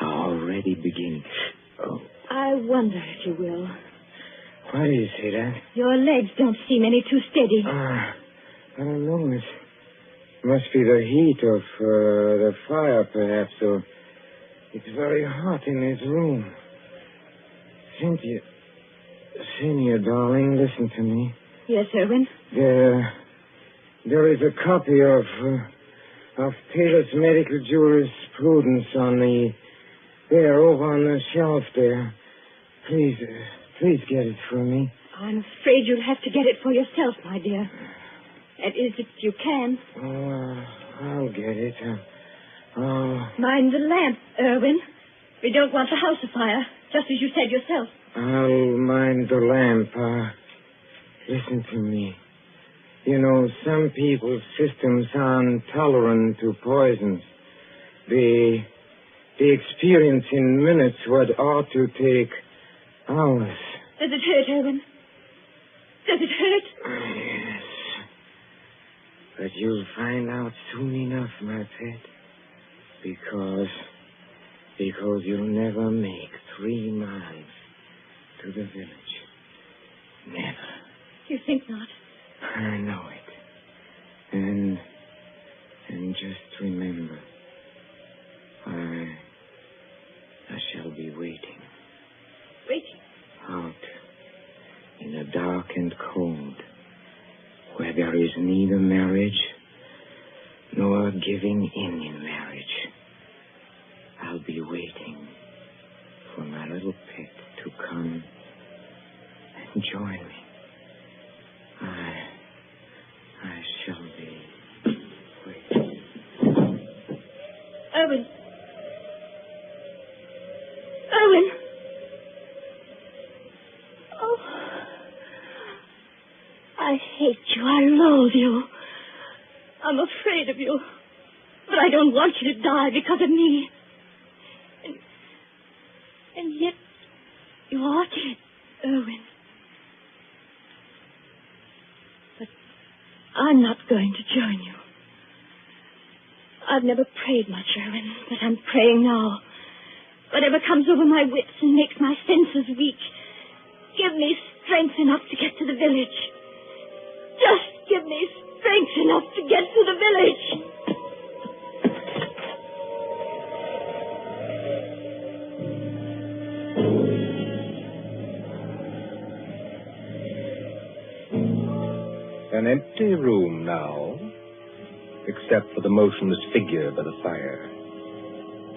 are already beginning. Oh. I wonder if you will. What is it, Your legs don't seem any too steady. I don't know. It must be the heat of the fire, perhaps, or it's very hot in this room. Cynthia, darling, listen to me. Yes, Erwin? There is a copy of Taylor's medical jurisprudence there, over on the shelf there. Please get it for me. I'm afraid you'll have to get it for yourself, my dear. That is, if you can. Oh, I'll get it. Mind the lamp, Erwin. We don't want the house afire, just as you said yourself. I'll mind the lamp. Listen to me. You know, some people's systems are intolerant to poisons. They experience in minutes what ought to take hours. Does it hurt, Erwin? Does it hurt? Yes. But you'll find out soon enough, my pet. Because you'll never make 3 miles to the village. Never. You There is neither marriage nor giving in marriage. I'll be waiting for my little pet to come and join me. I shall be waiting. Owen. Owen. Oh. I hate you. I loathe you. I'm afraid of you. But I don't want you to die because of me. And yet, you are dead, Owen. But I'm not going to join you. I've never prayed much, Owen, but I'm praying now. Whatever comes over my wits and makes my senses weak, give me strength enough to get to the village. Just give me strength enough to get to the village. An empty room now, except for the motionless figure by the fire.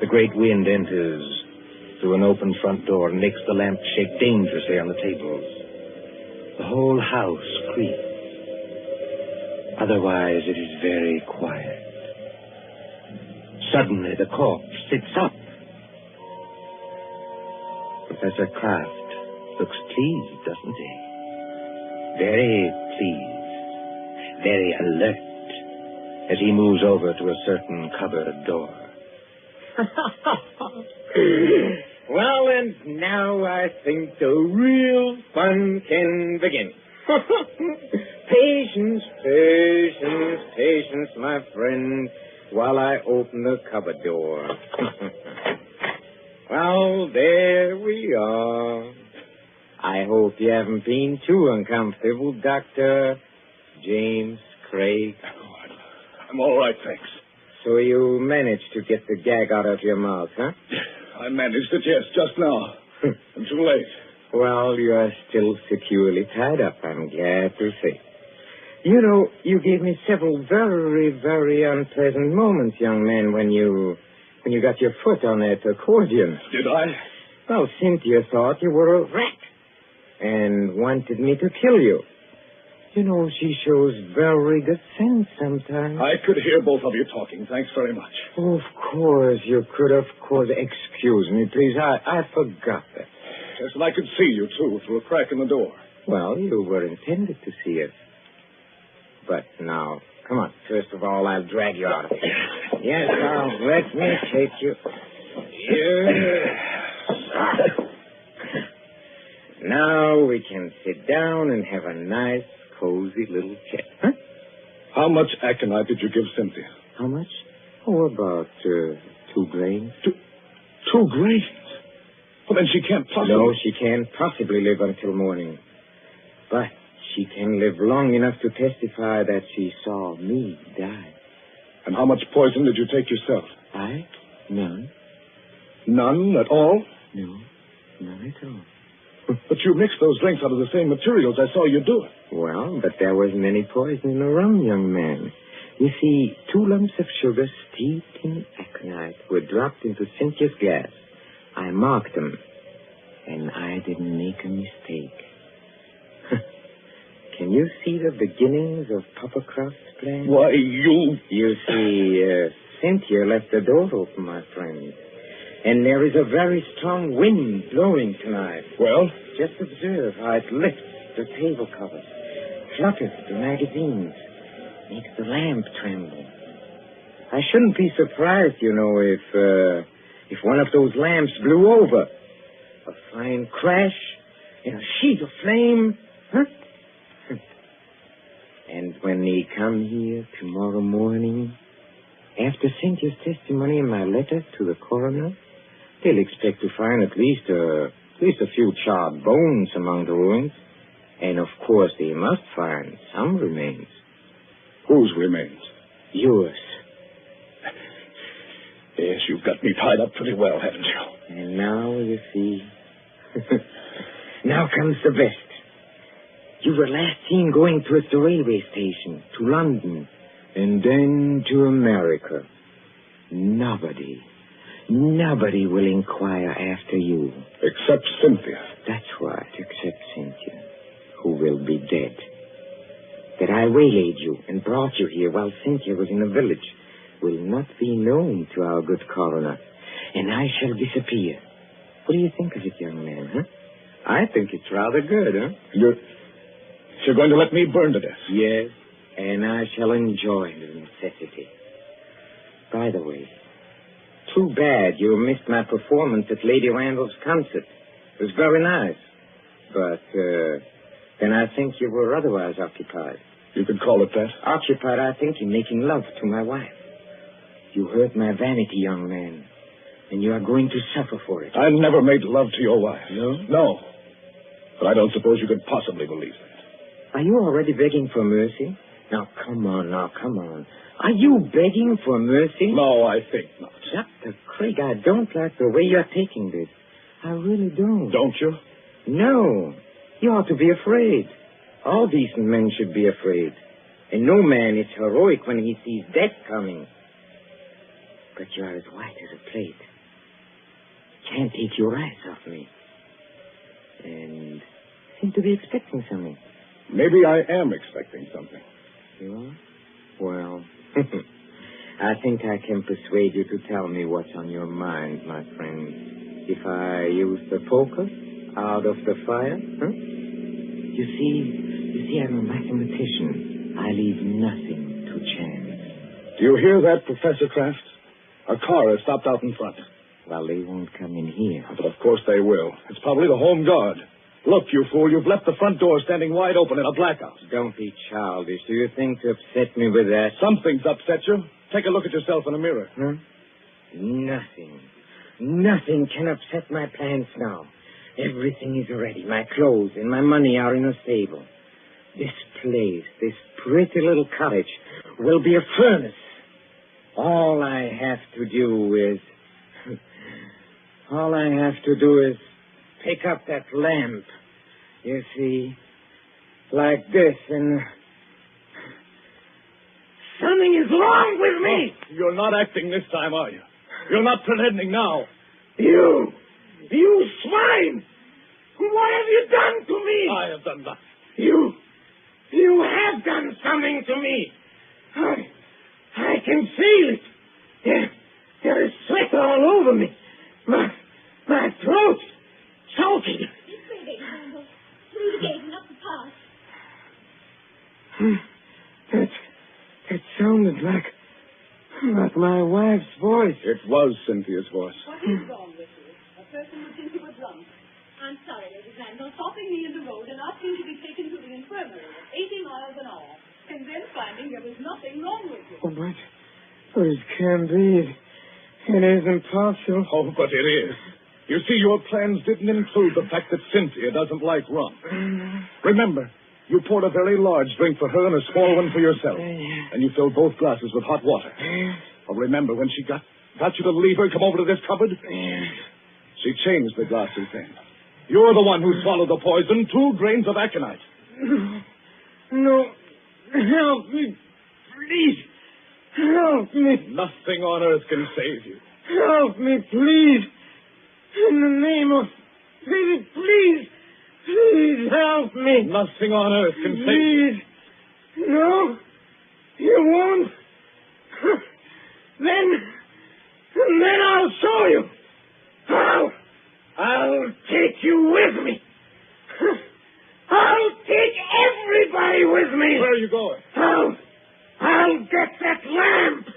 The great wind enters through an open front door and makes the lamp shake dangerously on the tables. The whole house creaks. Otherwise, it is very quiet. Suddenly, the corpse sits up. Professor Kraft looks pleased, doesn't he? Very pleased. Very alert as he moves over to a certain cupboard door. Well, and now I think the real fun can begin. Patience, patience, patience, my friend, while I open the cupboard door. Well, there we are. I hope you haven't been too uncomfortable, Dr. James Craig. I'm all right, thanks. So you managed to get the gag out of your mouth, huh? I managed it, yes, just now. I'm too late. Well, you are still securely tied up, I'm glad to say. You know, you gave me several very, very unpleasant moments, young man, when you got your foot on that accordion. Did I? Well, Cynthia thought you were a rat and wanted me to kill you. You know, she shows very good sense sometimes. I could hear both of you talking. Thanks very much. Oh, of course, you could, of course. Excuse me, please. I forgot that. Yes, and I could see you, too, through a crack in the door. Well, you were intended to see us. But now, come on. First of all, I'll drag you out of here. Yes, now, let me take you. Yes. Now we can sit down and have a nice, cozy little chat. Huh? How much aconite did you give Cynthia? How much? Oh, about 2 grains. 2 grains? Well, then she can't possibly... No, she can't possibly live until morning. But she can live long enough to testify that she saw me die. And how much poison did you take yourself? I? None. None at all? No, none at all. But you mixed those drinks out of the same materials. I saw you do it. Well, but there wasn't any poison in the rum, young man. You see, 2 lumps of sugar steeped in aconite were dropped into Cynthia's glass. I marked them, and I didn't make a mistake. Can you see the beginnings of Papa Kraft's plan? Why, you... You see, Cynthia left the door open, my friend. And there is a very strong wind blowing tonight. Well? Just observe how it lifts the table covers, flutters the magazines, makes the lamp tremble. I shouldn't be surprised, you know, if one of those lamps blew over. A fine crash in a sheet of flame. Huh? And when they come here tomorrow morning, after Cynthia's testimony and my letter to the coroner, they'll expect to find at least a few charred bones among the ruins. And, of course, they must find some remains. Whose remains? Yours. Yes, you've got me tied up pretty well, haven't you? And now, you see... now comes the best. You were last seen going towards the railway station, to London, and then to America. Nobody will inquire after you. Except Cynthia. That's right, except Cynthia, who will be dead. That I waylaid you and brought you here while Cynthia was in a village will not be known to our good coroner, and I shall disappear. What do you think of it, young man, huh? I think it's rather good, huh? You're going to let me burn to death? Yes, and I shall enjoy the necessity. By the way, too bad you missed my performance at Lady Randall's concert. It was very nice. But, then I think you were otherwise occupied. You could call it that. Occupied, I think, in making love to my wife. You hurt my vanity, young man, and you are going to suffer for it. I never made love to your wife. No? No. But I don't suppose you could possibly believe that. Are you already begging for mercy? Now, come on. Are you begging for mercy? No, I think not. Dr. Craig, I don't like the way you're taking this. I really don't. Don't you? No. You ought to be afraid. All decent men should be afraid. And no man is heroic when he sees death coming. But you're as white as a plate. Can't take your eyes off me. And seem to be expecting something. Maybe I am expecting something. You are? Well, I think I can persuade you to tell me what's on your mind, my friend. If I use the poker out of the fire, huh? You see, I'm a mathematician. I leave nothing to chance. Do you hear that, Professor Kraft? A car has stopped out in front. Well, they won't come in here. But of course they will. It's probably the Home Guard. Look, you fool, you've left the front door standing wide open in a blackout. Don't be childish. Do you think to upset me with that? Something's upset you. Take a look at yourself in a mirror. Huh? Nothing can upset my plans now. Everything is ready. My clothes and my money are in a stable. This place, this pretty little cottage, will be a furnace. All I have to do is pick up that lamp. You see, like this, and something is wrong with me. Oh, you're not acting this time, are you? You're not pretending now. You swine! What have you done to me? I have done nothing. You have done something to me. I can feel it. There is sweat all over me. My throat choking. Through the gate and up the path. That sounded like my wife's voice. It was Cynthia's voice. What is wrong with you? A person would think you were drunk. I'm sorry, Lady Randall, stopping me in the road and asking to be taken to the infirmary at 80 miles an hour, and then finding there was nothing wrong with you. Oh, but it can't be. It isn't possible. Oh, but it is. You see, your plans didn't include the fact that Cynthia doesn't like rum. Remember, you poured a very large drink for her and a small one for yourself. And you filled both glasses with hot water. Oh, remember when she got you to leave her and come over to this cupboard? She changed the glasses then. You're the one who swallowed the poison, 2 grains of aconite. No. Help me. Please. Help me. Nothing on earth can save you. Help me, please. In the name of pity, please. Please help me. Nothing on earth can save you. No. You won't. Then I'll show you. I'll take you with me. I'll take everybody with me. Where are you going? I'll get that lamp.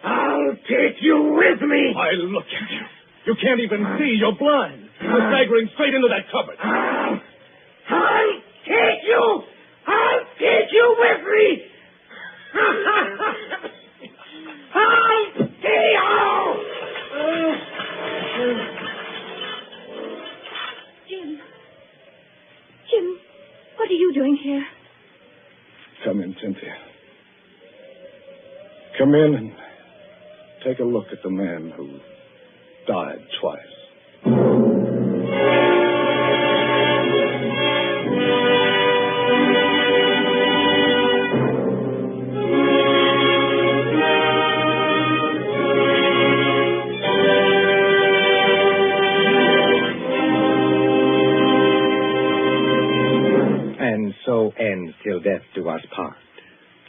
I'll take you with me. Why, look at you. You can't even see. You're blind. You're staggering straight into that cupboard. I'll take you. I'll take you with me. I'll take you. Jim, what are you doing here? Come in, Cynthia. Come in and take a look at the man who died twice. so ends Till Death Do Us Part,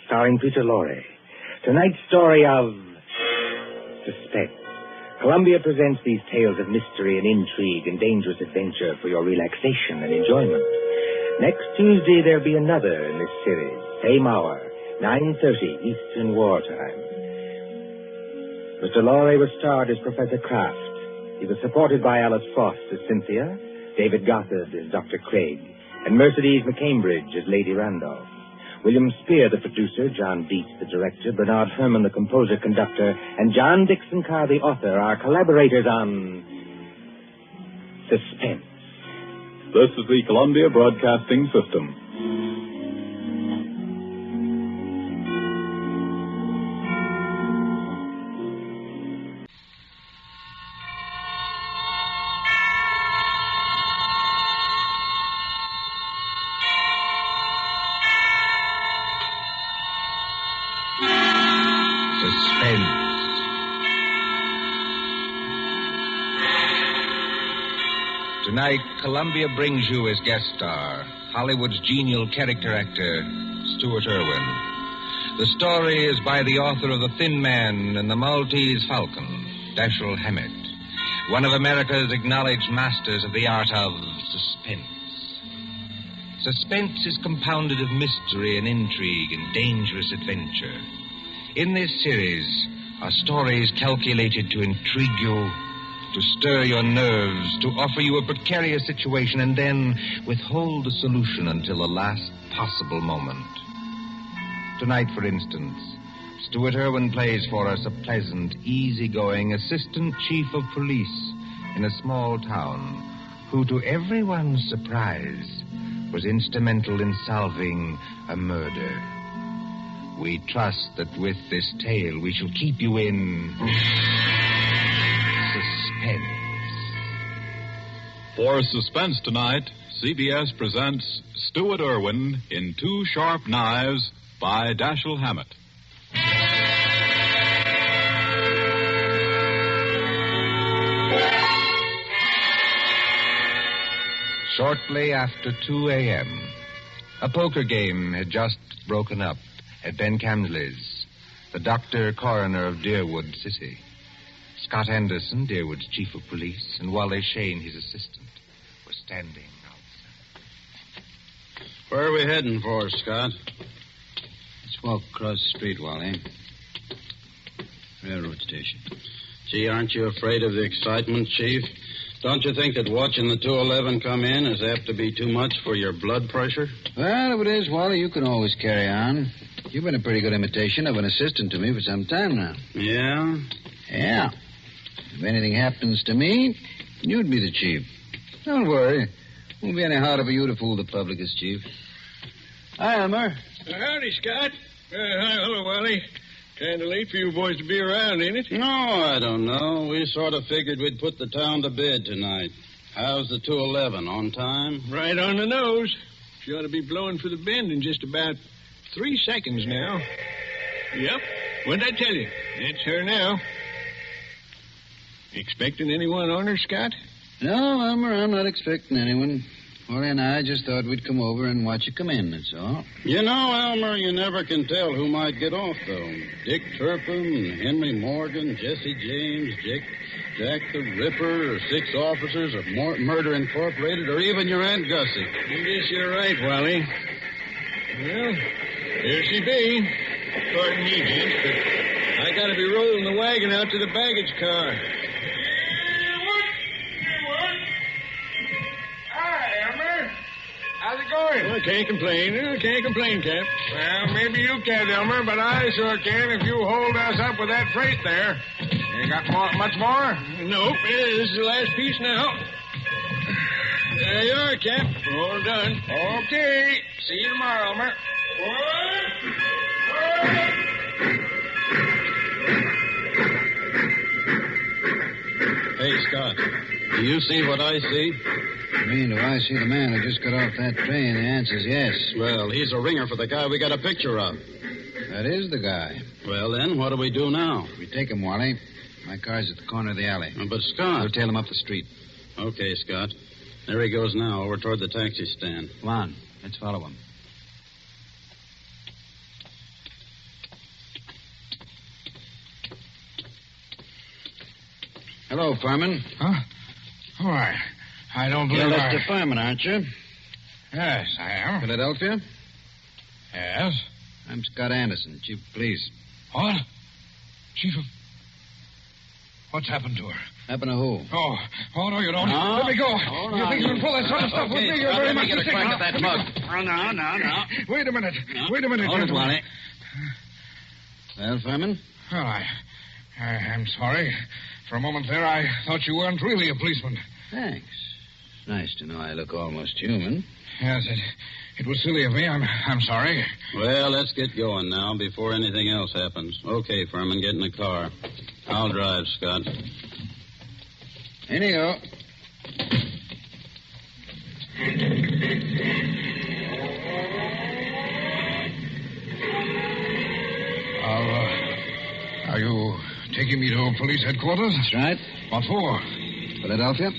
starring Peter Lorre. Tonight's story of Suspense. Columbia presents these tales of mystery and intrigue and dangerous adventure for your relaxation and enjoyment. Next Tuesday, there'll be another in this series. Same hour, 9:30 Eastern Wartime. Mr. Lorre was starred as Professor Kraft. He was supported by Alice Frost as Cynthia, David Gothard as Dr. Craig, and Mercedes McCambridge as Lady Randolph. William Spear, the producer, John Dietz, the director, Bernard Herrmann, the composer-conductor, and John Dixon Carr, the author, are collaborators on Suspense. This is the Columbia Broadcasting System. Tonight, Columbia brings you as guest star Hollywood's genial character actor, Stuart Irwin. The story is by the author of The Thin Man and the Maltese Falcon, Dashiell Hammett, one of America's acknowledged masters of the art of suspense. Suspense is compounded of mystery and intrigue and dangerous adventure. In this series are stories calculated to intrigue you, to stir your nerves, to offer you a precarious situation, and then withhold the solution until the last possible moment. Tonight, for instance, Stuart Irwin plays for us a pleasant, easygoing assistant chief of police in a small town who, to everyone's surprise, was instrumental in solving a murder. We trust that with this tale we shall keep you in suspense. For Suspense tonight, CBS presents Stuart Irwin in Two Sharp Knives by Dashiell Hammett. Shortly after 2 a.m., a poker game had just broken up at Ben Camsley's, the doctor coroner of Deerwood City. Scott Anderson, Deerwood's chief of police, and Wally Shane, his assistant, were standing outside. Where are we heading for, Scott? Let's walk across the street, Wally. Railroad station. Gee, aren't you afraid of the excitement, Chief? Don't you think that watching the 211 come in is apt to be too much for your blood pressure? Well, if it is, Wally, you can always carry on. You've been a pretty good imitation of an assistant to me for some time now. Yeah? Yeah. If anything happens to me, you'd be the chief. Don't worry. Won't be any harder for you to fool the public as chief. Hi, Elmer. Howdy, Scott. Hello, Wally. Kind of late for you boys to be around, ain't it? No, I don't know. We sort of figured we'd put the town to bed tonight. How's the 211? On time? Right on the nose. She ought to be blowing for the bend in just about 3 seconds now. Yep. What'd I tell you? It's her now. Expecting anyone on her, Scott? No, Elmer, I'm not expecting anyone. Wally and I just thought we'd come over and watch you come in, that's all. You know, Elmer, you never can tell who might get off, though. Dick Turpin, Henry Morgan, Jesse James, Jack the Ripper, or 6 officers of Murder Incorporated, or even your Aunt Gussie. I guess you're right, Wally. Well, here she be. Pardon me, gents, but I gotta be rolling the wagon out to the baggage car. How's it going? Well, can't complain, Cap. Well, maybe you can't, Elmer, but I sure can if you hold us up with that freight there. You got much more? Nope, this is the last piece now. There you are, Cap. All done. Okay. See you tomorrow, Elmer. Hey, Scott, do you see what I see? You mean, do I see the man who just got off that train? The answer's yes. Well, he's a ringer for the guy we got a picture of. That is the guy. Well, then, what do we do now? We take him, Wally. My car's at the corner of the alley. But, Scott... We'll tail him up the street. Okay, Scott. There he goes now, over toward the taxi stand. Come on. Let's follow him. Hello, Furman. Huh? Why, I don't believe You're Mr. Furman, aren't you? Yes, I am. Philadelphia? Yes. I'm Scott Anderson, Chief of Police. What? Chief of... What's happened to her? Happened to who? Oh, no, you don't. No. Let me go. Hold you on. think you can pull that sort of stuff with me? You're very much get a mistaken. crack at that mug. Oh, no. Wait a minute. Wait a minute. Hold it, gentlemen. Wally. Well, Furman? Well, I'm sorry. For a moment there, I thought you weren't really a policeman. Thanks. It's nice to know I look almost human. Yes, it was silly of me. I'm sorry. Well, let's get going now before anything else happens. Okay, Furman, get in the car. I'll drive, Scott. In you go. Are you taking me to police headquarters? That's right. What for? Philadelphia?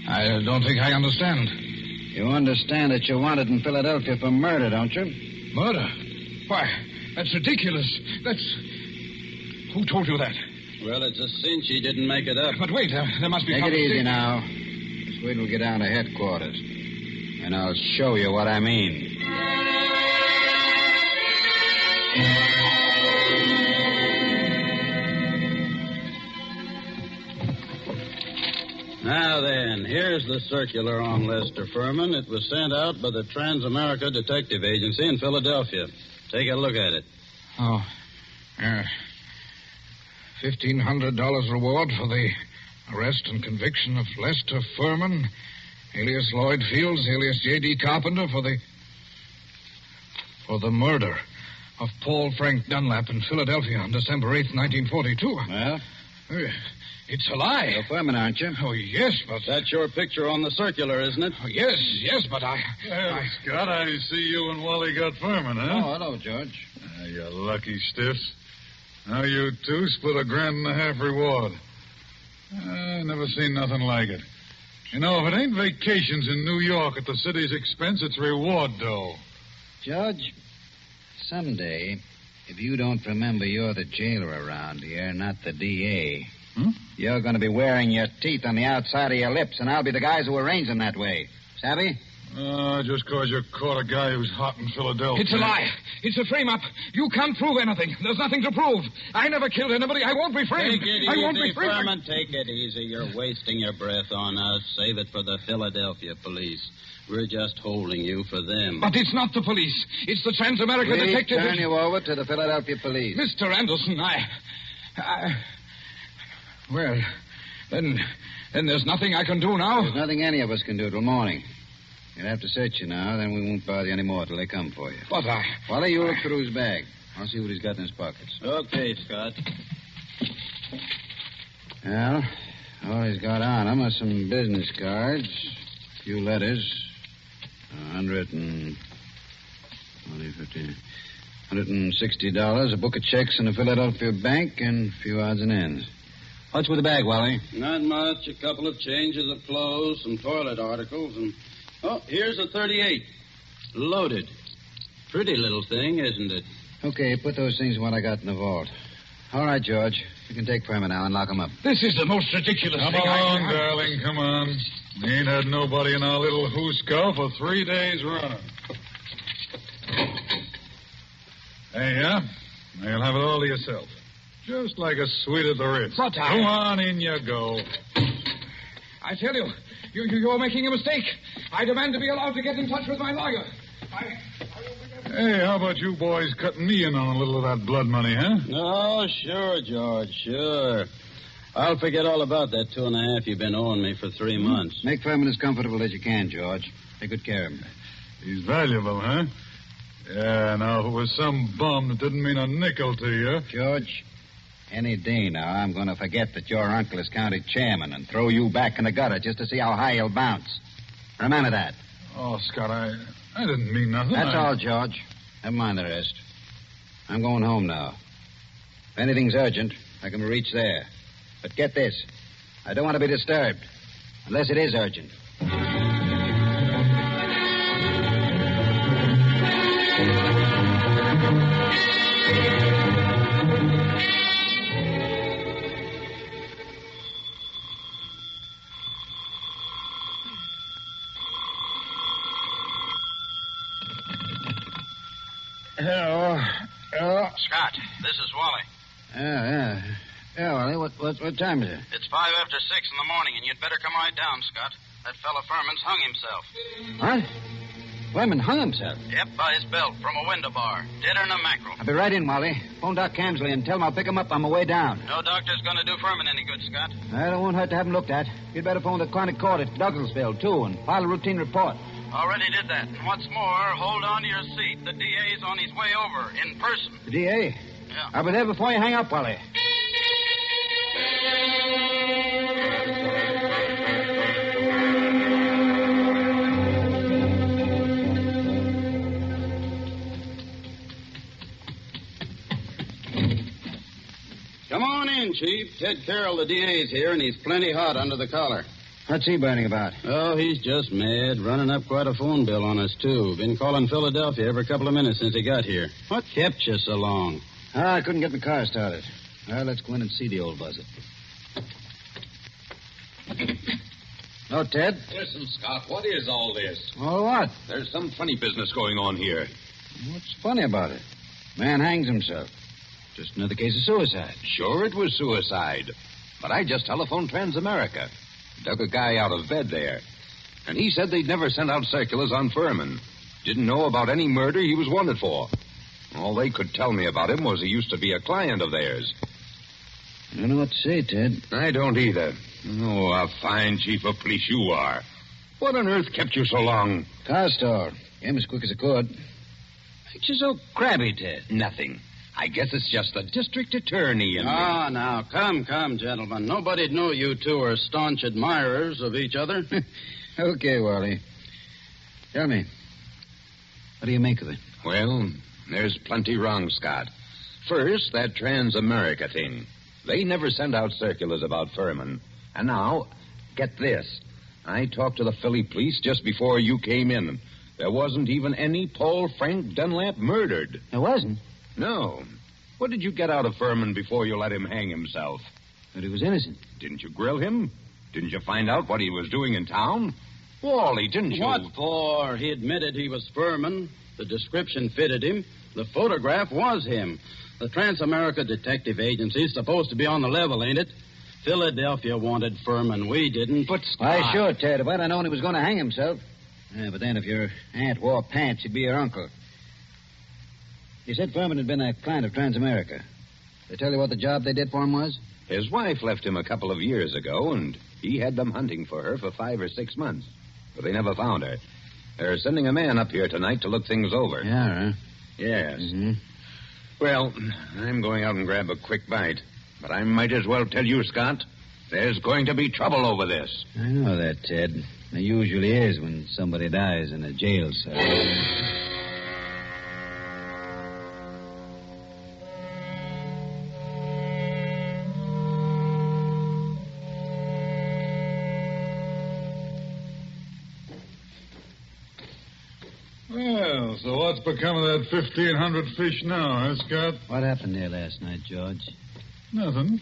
I don't think I understand. You understand that you're wanted in Philadelphia for murder, don't you? Murder? Why, that's ridiculous. Who told you that? Well, it's a cinch he didn't make it up. But wait, there must be Take something... it easy now. Just wait till we get down to headquarters. And I'll show you what I mean. Now then, here's the circular on Lester Furman. It was sent out by the Trans-America Detective Agency in Philadelphia. Take a look at it. Oh, $1,500 reward for the arrest and conviction of Lester Furman, alias Lloyd Fields, alias J.D. Carpenter, for the murder of Paul Frank Dunlap in Philadelphia on December 8th, 1942. Well? It's a lie. You're Furman, aren't you? Oh, yes, but... That's your picture on the circular, isn't it? Oh, yes, but I... Scott, I see you and Wally got Furman, huh? Oh, hello, George. You lucky stiffs. Now you two split $1.50 reward. I never seen nothing like it. You know, if it ain't vacations in New York at the city's expense, it's reward dough. Judge, someday, if you don't remember you're the jailer around here, not the D.A., you're going to be wearing your teeth on the outside of your lips, and I'll be the guys who arrange them that way. Savvy? Just because you caught a guy who's hot in Philadelphia. It's a lie. It's a frame-up. You can't prove anything. There's nothing to prove. I never killed anybody. I won't be framed. Take it I won't easy, be framed. Furman. Take it easy. You're wasting your breath on us. Save it for the Philadelphia police. We're just holding you for them. But it's not the police. It's the Trans-America Please Detective... turn you over to the Philadelphia police. Mr. Anderson, Well, then there's nothing I can do now? There's nothing any of us can do till morning. You'll have to search you now, then we won't bother you any more till they come for you. But Wally, you look through his bag. I'll see what he's got in his pockets. Okay, Scott. Well, all he's got on him are some business cards, a few letters, $160, a book of checks in a Philadelphia bank, and a few odds and ends. What's with the bag, Wally? Not much. A couple of changes of clothes, some toilet articles, and... Oh, here's a 38. Loaded. Pretty little thing, isn't it? Okay, put those things in what I got in the vault. All right, George. You can take Furman now and lock him up. This is the most ridiculous Come thing on, darling, come on. We ain't had nobody in our little hooscow for 3 days running. Hey, yeah? Now you'll have it all to yourself. Just like a suite at the Ritz. But Go on, in you go. I tell you, you're making a mistake. I demand to be allowed to get in touch with my lawyer. Hey, how about you boys cutting me in on a little of that blood money, huh? Oh, sure, George, sure. I'll forget all about that 2.5 you've been owing me for 3 months. Make Furman as comfortable as you can, George. Take good care of him. He's valuable, huh? Yeah, now, if it was some bum that didn't mean a nickel to you... George, any day now, I'm going to forget that your uncle is county chairman and throw you back in the gutter just to see how high you'll bounce. Remember that. Oh, Scott, I didn't mean nothing. That's all, George. Never mind the rest. I'm going home now. If anything's urgent, I can reach there. But get this. I don't want to be disturbed. Unless it is urgent. Hello. Hello. Scott, this is Wally. Yeah. Yeah, Wally, what time is it? It's 5 after 6 in the morning, and you'd better come right down, Scott. That fella Furman's hung himself. What? Furman hung himself? Yep, by his belt, from a window bar. Deader than a mackerel. I'll be right in, Wally. Phone Doc Camsley and tell him I'll pick him up on my way down. No doctor's gonna do Furman any good, Scott. Well, it won't hurt to have him looked at. You'd better phone the chronic court at Douglasville, too, and file a routine report. Already did that. And what's more, hold on to your seat. The DA's on his way over, in person. The DA? Yeah. I'll be there before you hang up, Wally. Come on in, Chief. Ted Carroll, the DA's here, and he's plenty hot under the collar. What's he burning about? Oh, he's just mad. Running up quite a phone bill on us, too. Been calling Philadelphia every couple of minutes since he got here. What kept you so long? I couldn't get my car started. Well, let's go in and see the old buzzard. No, Ted. Listen, Scott, what is all this? Oh, what? There's some funny business going on here. What's funny about it? Man hangs himself. Just another case of suicide. Sure, it was suicide. But I just telephoned Transamerica. Dug a guy out of bed there. And he said they'd never sent out circulars on Furman. Didn't know about any murder he was wanted for. All they could tell me about him was he used to be a client of theirs. I don't know what to say, Ted. I don't either. Oh, a fine chief of police you are. What on earth kept you so long? Car store. Came as quick as I could. Makes you so crabby, Ted. Nothing. I guess it's just the district attorney and... Ah, now, come, gentlemen. Nobody'd know you two are staunch admirers of each other. Okay, Wally. Tell me, what do you make of it? Well, there's plenty wrong, Scott. First, that Transamerica thing. They never sent out circulars about Furman. And now, get this. I talked to the Philly police just before you came in. There wasn't even any Paul Frank Dunlap murdered. There wasn't? No. What did you get out of Furman before you let him hang himself? That he was innocent. Didn't you grill him? Didn't you find out what he was doing in town? Wally, didn't you? What for? He admitted he was Furman. The description fitted him. The photograph was him. The Transamerica Detective Agency's supposed to be on the level, ain't it? Philadelphia wanted Furman. We didn't. But why, sure, Ted. If I'd have known he was going to hang himself. Yeah, but then if your aunt wore pants, he'd be your uncle. You said Furman had been a client of Transamerica. They tell you what the job they did for him was? His wife left him a couple of years ago, and he had them hunting for her for 5 or 6 months. But they never found her. They're sending a man up here tonight to look things over. Yeah, huh? Yes. Mm-hmm. Well, I'm going out and grab a quick bite. But I might as well tell you, Scott, there's going to be trouble over this. I know that, Ted. There usually is when somebody dies in a jail cell. Well, so what's become of that 1,500 fish now, huh, Scott? What happened there last night, George? Nothing.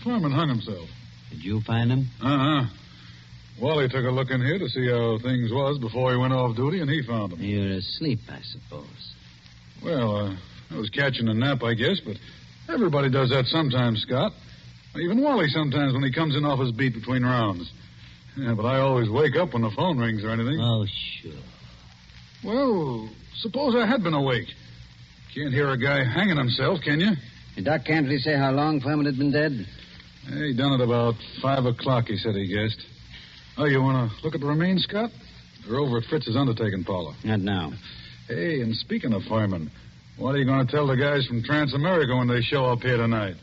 Furman hung himself. Did you find him? Uh-huh. Wally took a look in here to see how things was before he went off duty, and he found him. You're asleep, I suppose. Well, I was catching a nap, I guess, but everybody does that sometimes, Scott. Even Wally sometimes when he comes in off his beat between rounds. Yeah, but I always wake up when the phone rings or anything. Oh, sure. Well, suppose I had been awake. Can't hear a guy hanging himself, can you? Did Doc Camsley say how long Furman had been dead? He done it about 5 o'clock, he said he guessed. Oh, you want to look at the remains, Scott? They're over at Fritz's undertaking parlor. Not now. Hey, and speaking of Furman, what are you going to tell the guys from Transamerica when they show up here tonight?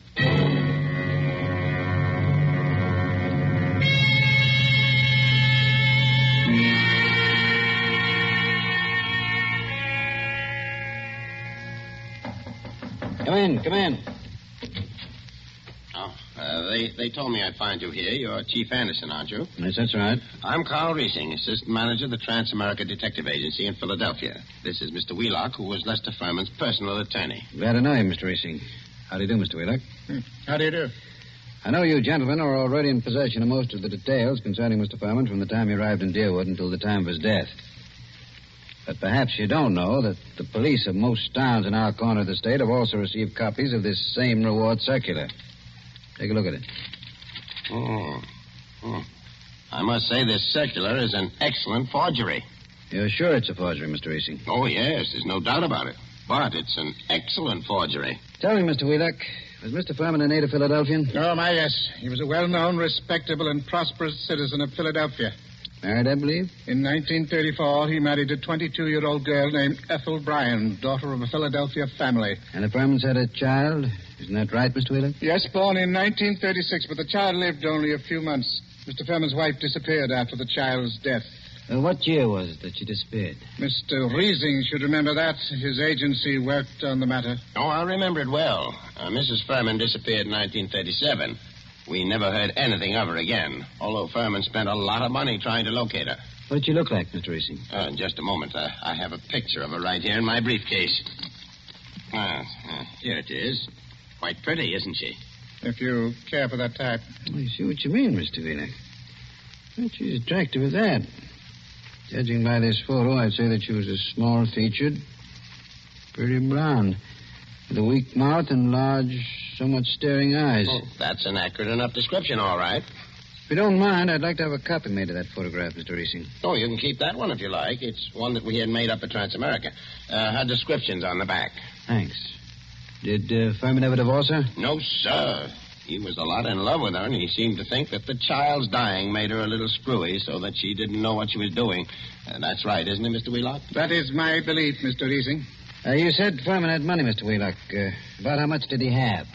Come in. Oh, they told me I'd find you here. You're Chief Anderson, aren't you? Yes, that's right. I'm Carl Reesing, assistant manager of the Transamerica Detective Agency in Philadelphia. This is Mr. Wheelock, who was Lester Furman's personal attorney. Glad to know you, Mr. Reesing. How do you do, Mr. Wheelock? How do you do? I know you gentlemen are already in possession of most of the details concerning Mr. Furman from the time he arrived in Deerwood until the time of his death. But perhaps you don't know that the police of most towns in our corner of the state have also received copies of this same reward circular. Take a look at it. I must say this circular is an excellent forgery. You're sure it's a forgery, Mr. Easing? Oh, yes, there's no doubt about it. But it's an excellent forgery. Tell me, Mr. Wheelock, was Mr. Furman a native Philadelphian? Oh, my, yes. He was a well-known, respectable, and prosperous citizen of Philadelphia. Married, I believe? In 1934, he married a 22-year-old girl named Ethel Bryan, daughter of a Philadelphia family. And the Furmans had a child? Isn't that right, Mr. Wheelock? Yes, born in 1936, but the child lived only a few months. Mr. Furman's wife disappeared after the child's death. What year was it that she disappeared? Mr. Riesing should remember that. His agency worked on the matter. Oh, I remember it well. Mrs. Furman disappeared in 1937. We never heard anything of her again, although Furman spent a lot of money trying to locate her. What did she look like, Mr. Riesing? In just a moment. I have a picture of her right here in my briefcase. Here it is. Quite pretty, isn't she? If you care for that type. I see what you mean, Mr. Wheelock. But she's attractive as that. Judging by this photo, I'd say that she was a small-featured, pretty blonde, with a weak mouth and large, somewhat staring eyes. Oh, that's an accurate enough description, all right. If you don't mind, I'd like to have a copy made of that photograph, Mr. Riesing. Oh, you can keep that one if you like. It's one that we had made up at Transamerica. Her description's on the back. Thanks. Did Furman ever divorce her? No, sir. He was a lot in love with her, and he seemed to think that the child's dying made her a little screwy so that she didn't know what she was doing. That's right, isn't it, Mr. Wheelock? That is my belief, Mr. Riesing. You said Furman had money, Mr. Wheelock. About how much did he have?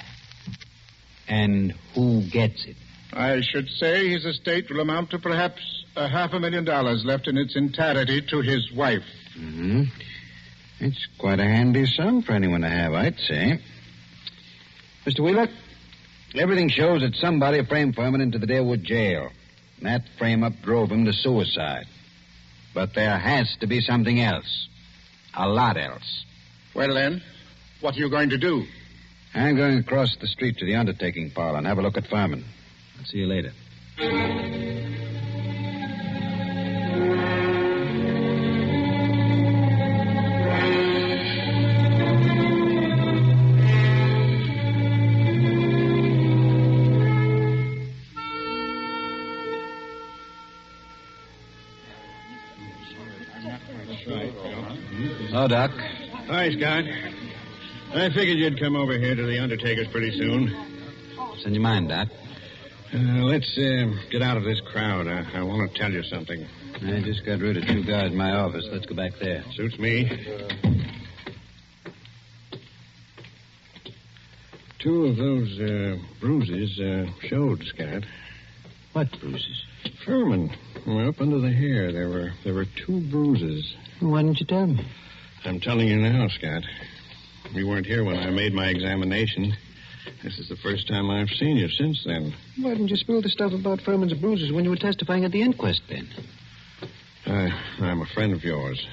And who gets it? I should say his estate will amount to perhaps $500,000 left in its entirety to his wife. Mm-hmm. It's quite a handy sum for anyone to have, I'd say. Mr. Wheelock, everything shows that somebody framed Furman into the Deerwood jail. And that frame-up drove him to suicide. But there has to be something else. A lot else. Well, then, what are you going to do? I'm going across the street to the undertaking parlor and have a look at Furman. I'll see you later. Hello, Doc. Hi, Scott. I figured you'd come over here to the undertaker's pretty soon. Send your mind, Doc. Let's get out of this crowd. I want to tell you something. I just got rid of 2 guys in my office. Let's go back there. Suits me. 2 of those bruises showed, Scott. What bruises? Furman. Well, up under the hair, there were 2 bruises. Why didn't you tell me? I'm telling you now, Scott. You weren't here when I made my examination. This is the first time I've seen you since then. Why didn't you spill the stuff about Furman's bruises when you were testifying at the inquest, then? I'm a friend of yours.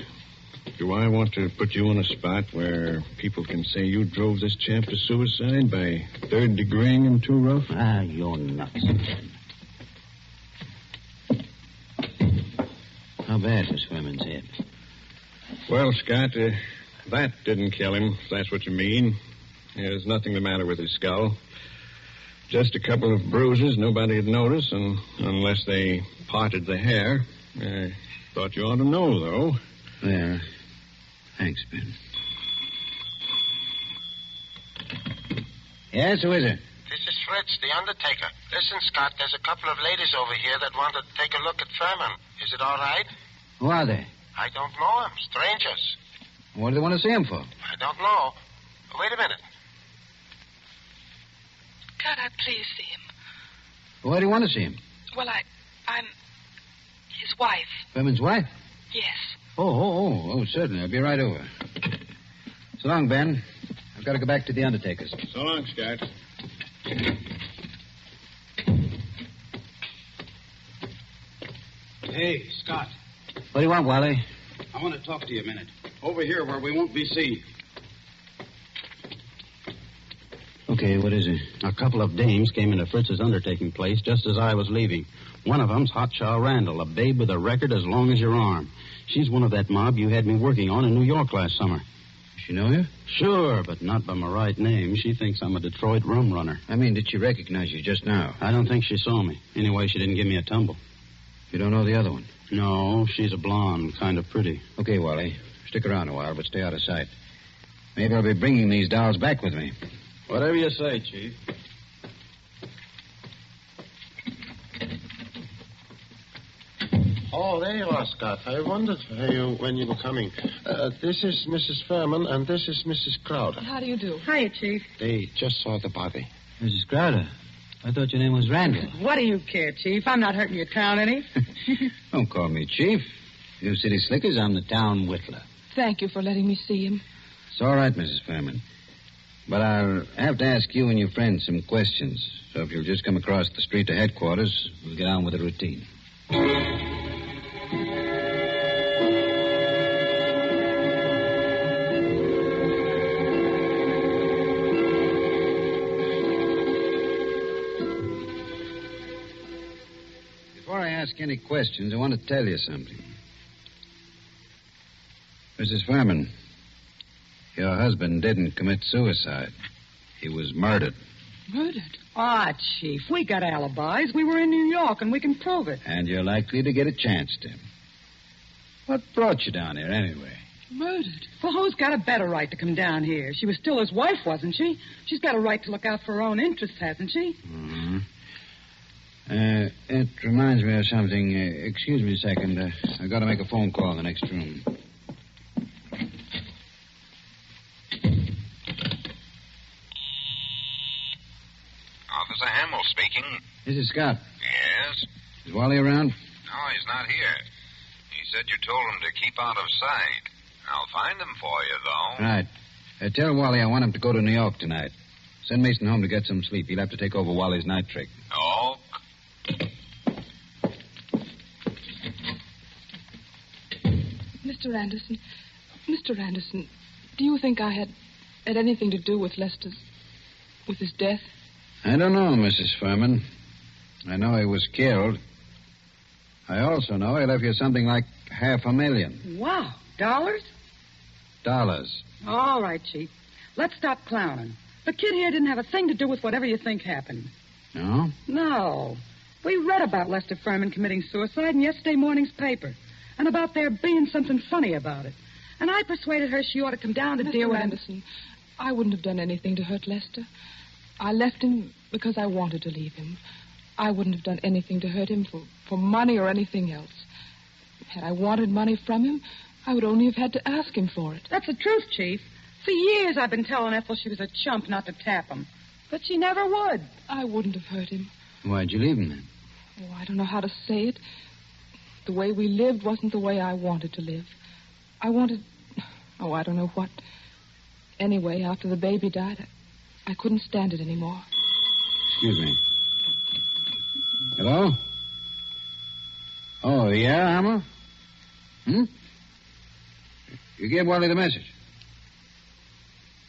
Do I want to put you in a spot where people can say you drove this chap to suicide by third-degreeing him too rough? You're nuts. How bad was Furman's head? Well, Scott, that didn't kill him, if that's what you mean. There's nothing the matter with his skull. Just a couple of bruises nobody'd notice, and unless they parted the hair. I thought you ought to know, though. Yeah. Thanks, Ben. Yes, who is it? This is Fritz, the undertaker. Listen, Scott, there's a couple of ladies over here that want to take a look at Furman. Is it all right? Who are they? I don't know them. Strangers. What do they want to see him for? I don't know. Wait a minute. Can't I please see him? Why do you want to see him? Well, I'm his wife. Furman's wife? Yes. Oh, certainly. I'll be right over. So long, Ben. I've got to go back to the undertaker's. So long, Scott. Hey, Scott. What do you want, Wally? I want to talk to you a minute. Over here where we won't be seen. Okay, what is it? A couple of dames came into Fritz's undertaking place just as I was leaving. One of them's Hotshot Randall, a babe with a record as long as your arm. She's one of that mob you had me working on in New York last summer. She know you? Sure, but not by my right name. She thinks I'm a Detroit rum runner. I mean, did she recognize you just now? I don't think she saw me. Anyway, she didn't give me a tumble. You don't know the other one? No, she's a blonde, kind of pretty. Okay, Wally. Stick around a while, but stay out of sight. Maybe I'll be bringing these dolls back with me. Whatever you say, Chief. Oh, there you are, Scott. I wondered when you were coming. This is Mrs. Furman, and this is Mrs. Crowder. How do you do? Hiya, Chief. They just saw the body. Mrs. Crowder, I thought your name was Randall. What do you care, Chief? I'm not hurting your town any. Don't call me Chief. You city slickers, I'm the town whittler. Thank you for letting me see him. It's all right, Mrs. Furman. But I'll have to ask you and your friend some questions. So if you'll just come across the street to headquarters, we'll get on with the routine. Before I ask any questions, I want to tell you something. Mrs. Furman, your husband didn't commit suicide. He was murdered. Murdered? Ah, Chief, we got alibis. We were in New York, and we can prove it. And you're likely to get a chance to. What brought you down here, anyway? Murdered? Well, who's got a better right to come down here? She was still his wife, wasn't she? She's got a right to look out for her own interests, hasn't she? Mm-hmm. It reminds me of something. Excuse me a second. I've got to make a phone call in the next room. Officer Hamill speaking. This is Scott. Yes? Is Wally around? No, he's not here. He said you told him to keep out of sight. I'll find him for you, though. Right. Tell Wally I want him to go to New York tonight. Send Mason home to get some sleep. He'll have to take over Wally's night trick. Oh. Mr. Anderson, do you think I had anything to do with his death? I don't know, Mrs. Furman. I know he was killed. I also know he left you something like $500,000. Wow. Dollars? Dollars. All right, Chief. Let's stop clowning. The kid here didn't have a thing to do with whatever you think happened. No? No. We read about Lester Furman committing suicide in yesterday morning's paper, and about there being something funny about it. And I persuaded her she ought to come down to deal with Anderson, I wouldn't have done anything to hurt Lester. I left him because I wanted to leave him. I wouldn't have done anything to hurt him for money or anything else. Had I wanted money from him, I would only have had to ask him for it. That's the truth, Chief. For years I've been telling Ethel she was a chump not to tap him. But she never would. I wouldn't have hurt him. Why'd you leave him then? Oh, I don't know how to say it. The way we lived wasn't the way I wanted to live. I wanted... Oh, I don't know what. Anyway, after the baby died, I couldn't stand it anymore. Excuse me. Hello? Oh, yeah, Hammer? You gave Wally the message?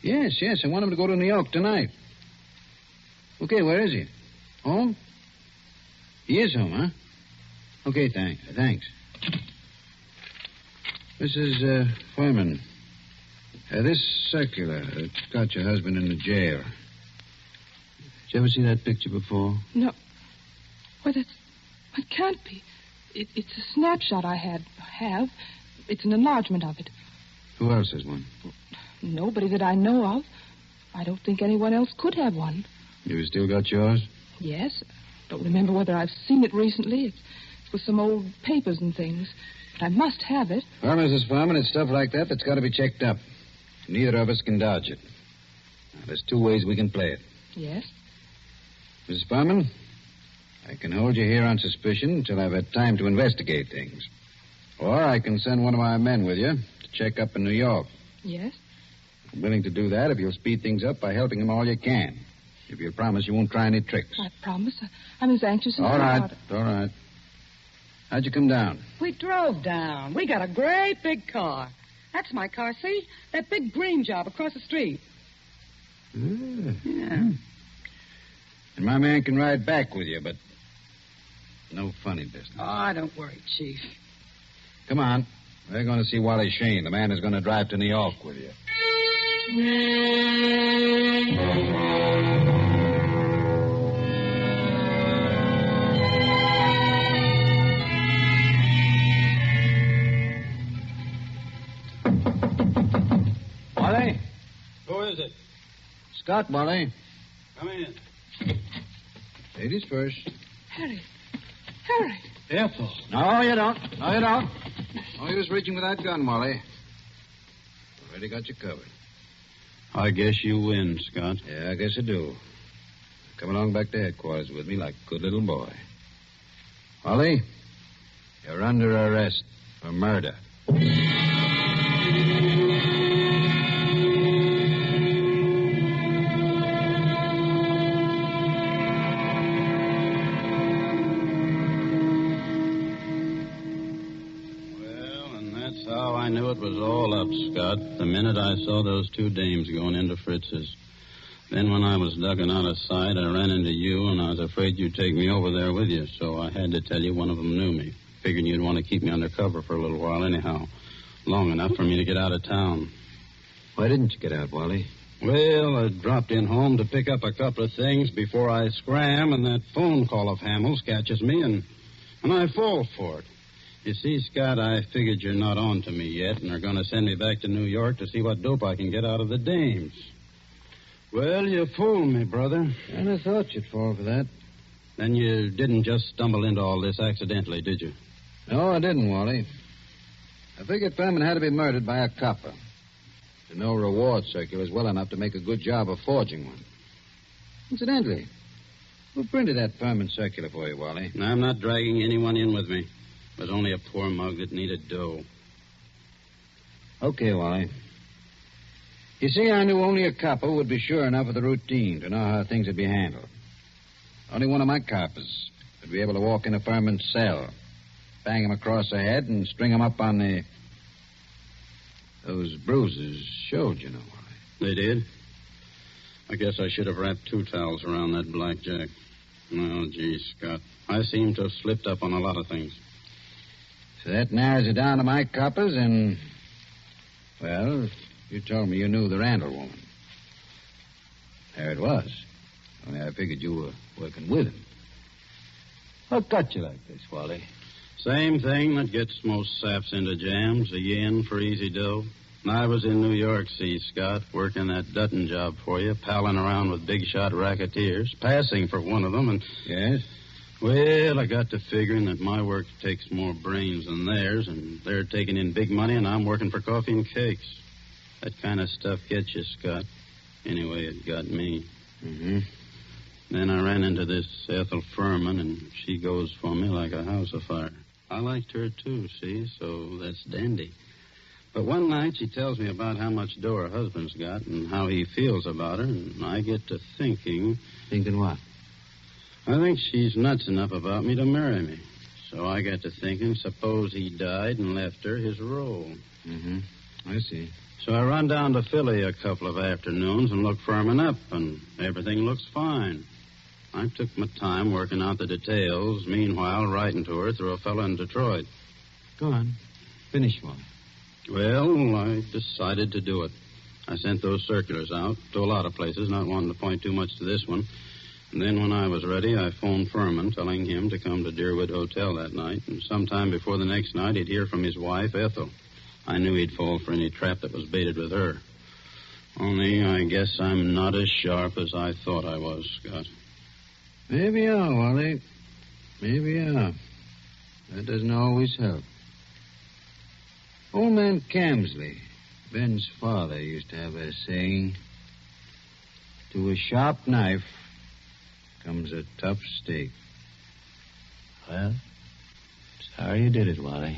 Yes, I want him to go to New York tonight. Okay, where is he? Home? He is home, huh? Okay, thanks. Mrs. Furman, this circular, it's got your husband in the jail. Did you ever see that picture before? No. Well, it can't be. It's a snapshot I have. It's an enlargement of it. Who else has one? Nobody that I know of. I don't think anyone else could have one. You still got yours? Yes. Don't remember whether I've seen it recently. It's with some old papers and things. But I must have it. Well, Mrs. Furman, it's stuff like that that's got to be checked up. Neither of us can dodge it. Now, there's two ways we can play it. Yes? Mrs. Furman, I can hold you here on suspicion until I've had time to investigate things. Or I can send one of my men with you to check up in New York. Yes? I'm willing to do that if you'll speed things up by helping him all you can. If you'll promise you won't try any tricks. I promise. I'm as anxious as All about it. right. How'd you come down? We drove down. We got a great big car. That's my car, see? That big green job across the street. Yeah. And my man can ride back with you, but no funny business. Oh, don't worry, Chief. Come on. We're going to see Wally Shane, the man who's going to drive to New York with you. Wally? Who is it? Scott, Wally. Come in. Ladies first. Harry. Harry. Ethel. No, you don't. No, you don't. No use reaching for that gun, Wally. Already got you covered. I guess you win, Scott. Yeah, I guess I do. Come along back to headquarters with me like a good little boy. Wally, you're under arrest for murder. I knew it was all up, Scott, the minute I saw those two dames going into Fritz's. Then when I was ducking out of sight, I ran into you, and I was afraid you'd take me over there with you, so I had to tell you one of them knew me. Figured you'd want to keep me under cover for a little while anyhow. Long enough for me to get out of town. Why didn't you get out, Wally? Well, I dropped in home to pick up a couple of things before I scram, and that phone call of Hamill's catches me, and I fall for it. You see, Scott, I figured you're not on to me yet and are going to send me back to New York to see what dope I can get out of the dames. Well, you fooled me, brother. And I thought you'd fall for that. Then you didn't just stumble into all this accidentally, did you? No, I didn't, Wally. I figured Furman had to be murdered by a copper. To know reward circulars well enough to make a good job of forging one. Incidentally, who printed that Furman circular for you, Wally? I'm not dragging anyone in with me. It was only a poor mug that needed dough. Okay, Wally. You see, I knew only a copper would be sure enough of the routine to know how things would be handled. Only one of my coppers would be able to walk into Furman's cell, bang him across the head, and string him up on the... Those bruises showed, you know, Wally. They did? I guess I should have wrapped 2 towels around that blackjack. Well, gee, Scott, I seem to have slipped up on a lot of things. So that narrows it down to my coppers and... Well, you told me you knew the Randall woman. There it was. Only I figured you were working with him. What got you like this, Wally? Same thing that gets most saps into jams, a yen for easy dough. I was in New York, see, Scott, working that Dutton job for you, palling around with big-shot racketeers, passing for one of them, and... Yes? Well, I got to figuring that my work takes more brains than theirs, and they're taking in big money, and I'm working for coffee and cakes. That kind of stuff gets you, Scott. Anyway, it got me. Mm-hmm. Then I ran into this Ethel Furman, and she goes for me like a house afire. I liked her, too, see, so that's dandy. But one night she tells me about how much dough her husband's got and how he feels about her, and I get to thinking... Thinking what? I think she's nuts enough about me to marry me. So I got to thinking, suppose he died and left her his role. Mm-hmm. I see. So I run down to Philly a couple of afternoons and look Furman up, and everything looks fine. I took my time working out the details, meanwhile writing to her through a fellow in Detroit. Go on. Finish one. Well, I decided to do it. I sent those circulars out to a lot of places, not wanting to point too much to this one. And then when I was ready, I phoned Furman, telling him to come to Deerwood Hotel that night. And sometime before the next night, he'd hear from his wife, Ethel. I knew he'd fall for any trap that was baited with her. Only I guess I'm not as sharp as I thought I was, Scott. Maybe you are, Wally. Maybe you are. That doesn't always help. Old man Camsley, Ben's father, used to have a saying, to a sharp knife comes a tough steak. Well, sorry you did it, Wally.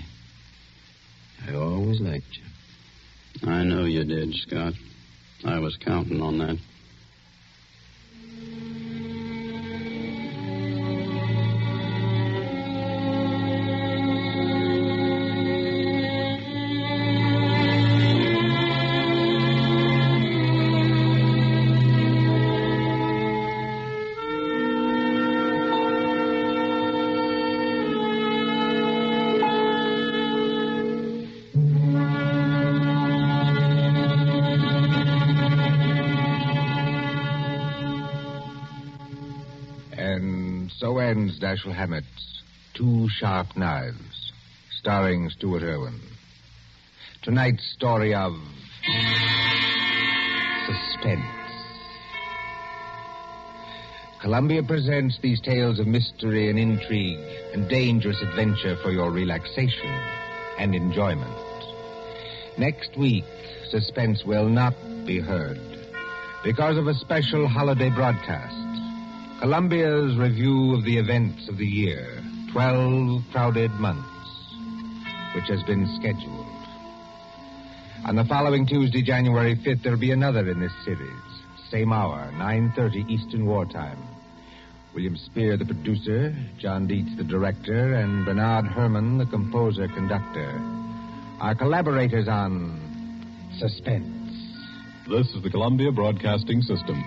I always liked you. I know you did, Scott. I was counting on that. presents Dashiell Hammett's Two Sharp Knives, starring Stuart Irwin. Tonight's story of Suspense. Columbia presents these tales of mystery and intrigue and dangerous adventure for your relaxation and enjoyment. Next week, Suspense will not be heard because of a special holiday broadcast. Columbia's review of the events of the year, 12 crowded months, which has been scheduled. On the following Tuesday, January 5th, there'll be another in this series. Same hour, 9:30 Eastern Wartime. William Spear, the producer, John Dietz, the director, and Bernard Herrmann, the composer-conductor, are collaborators on Suspense. This is the Columbia Broadcasting System.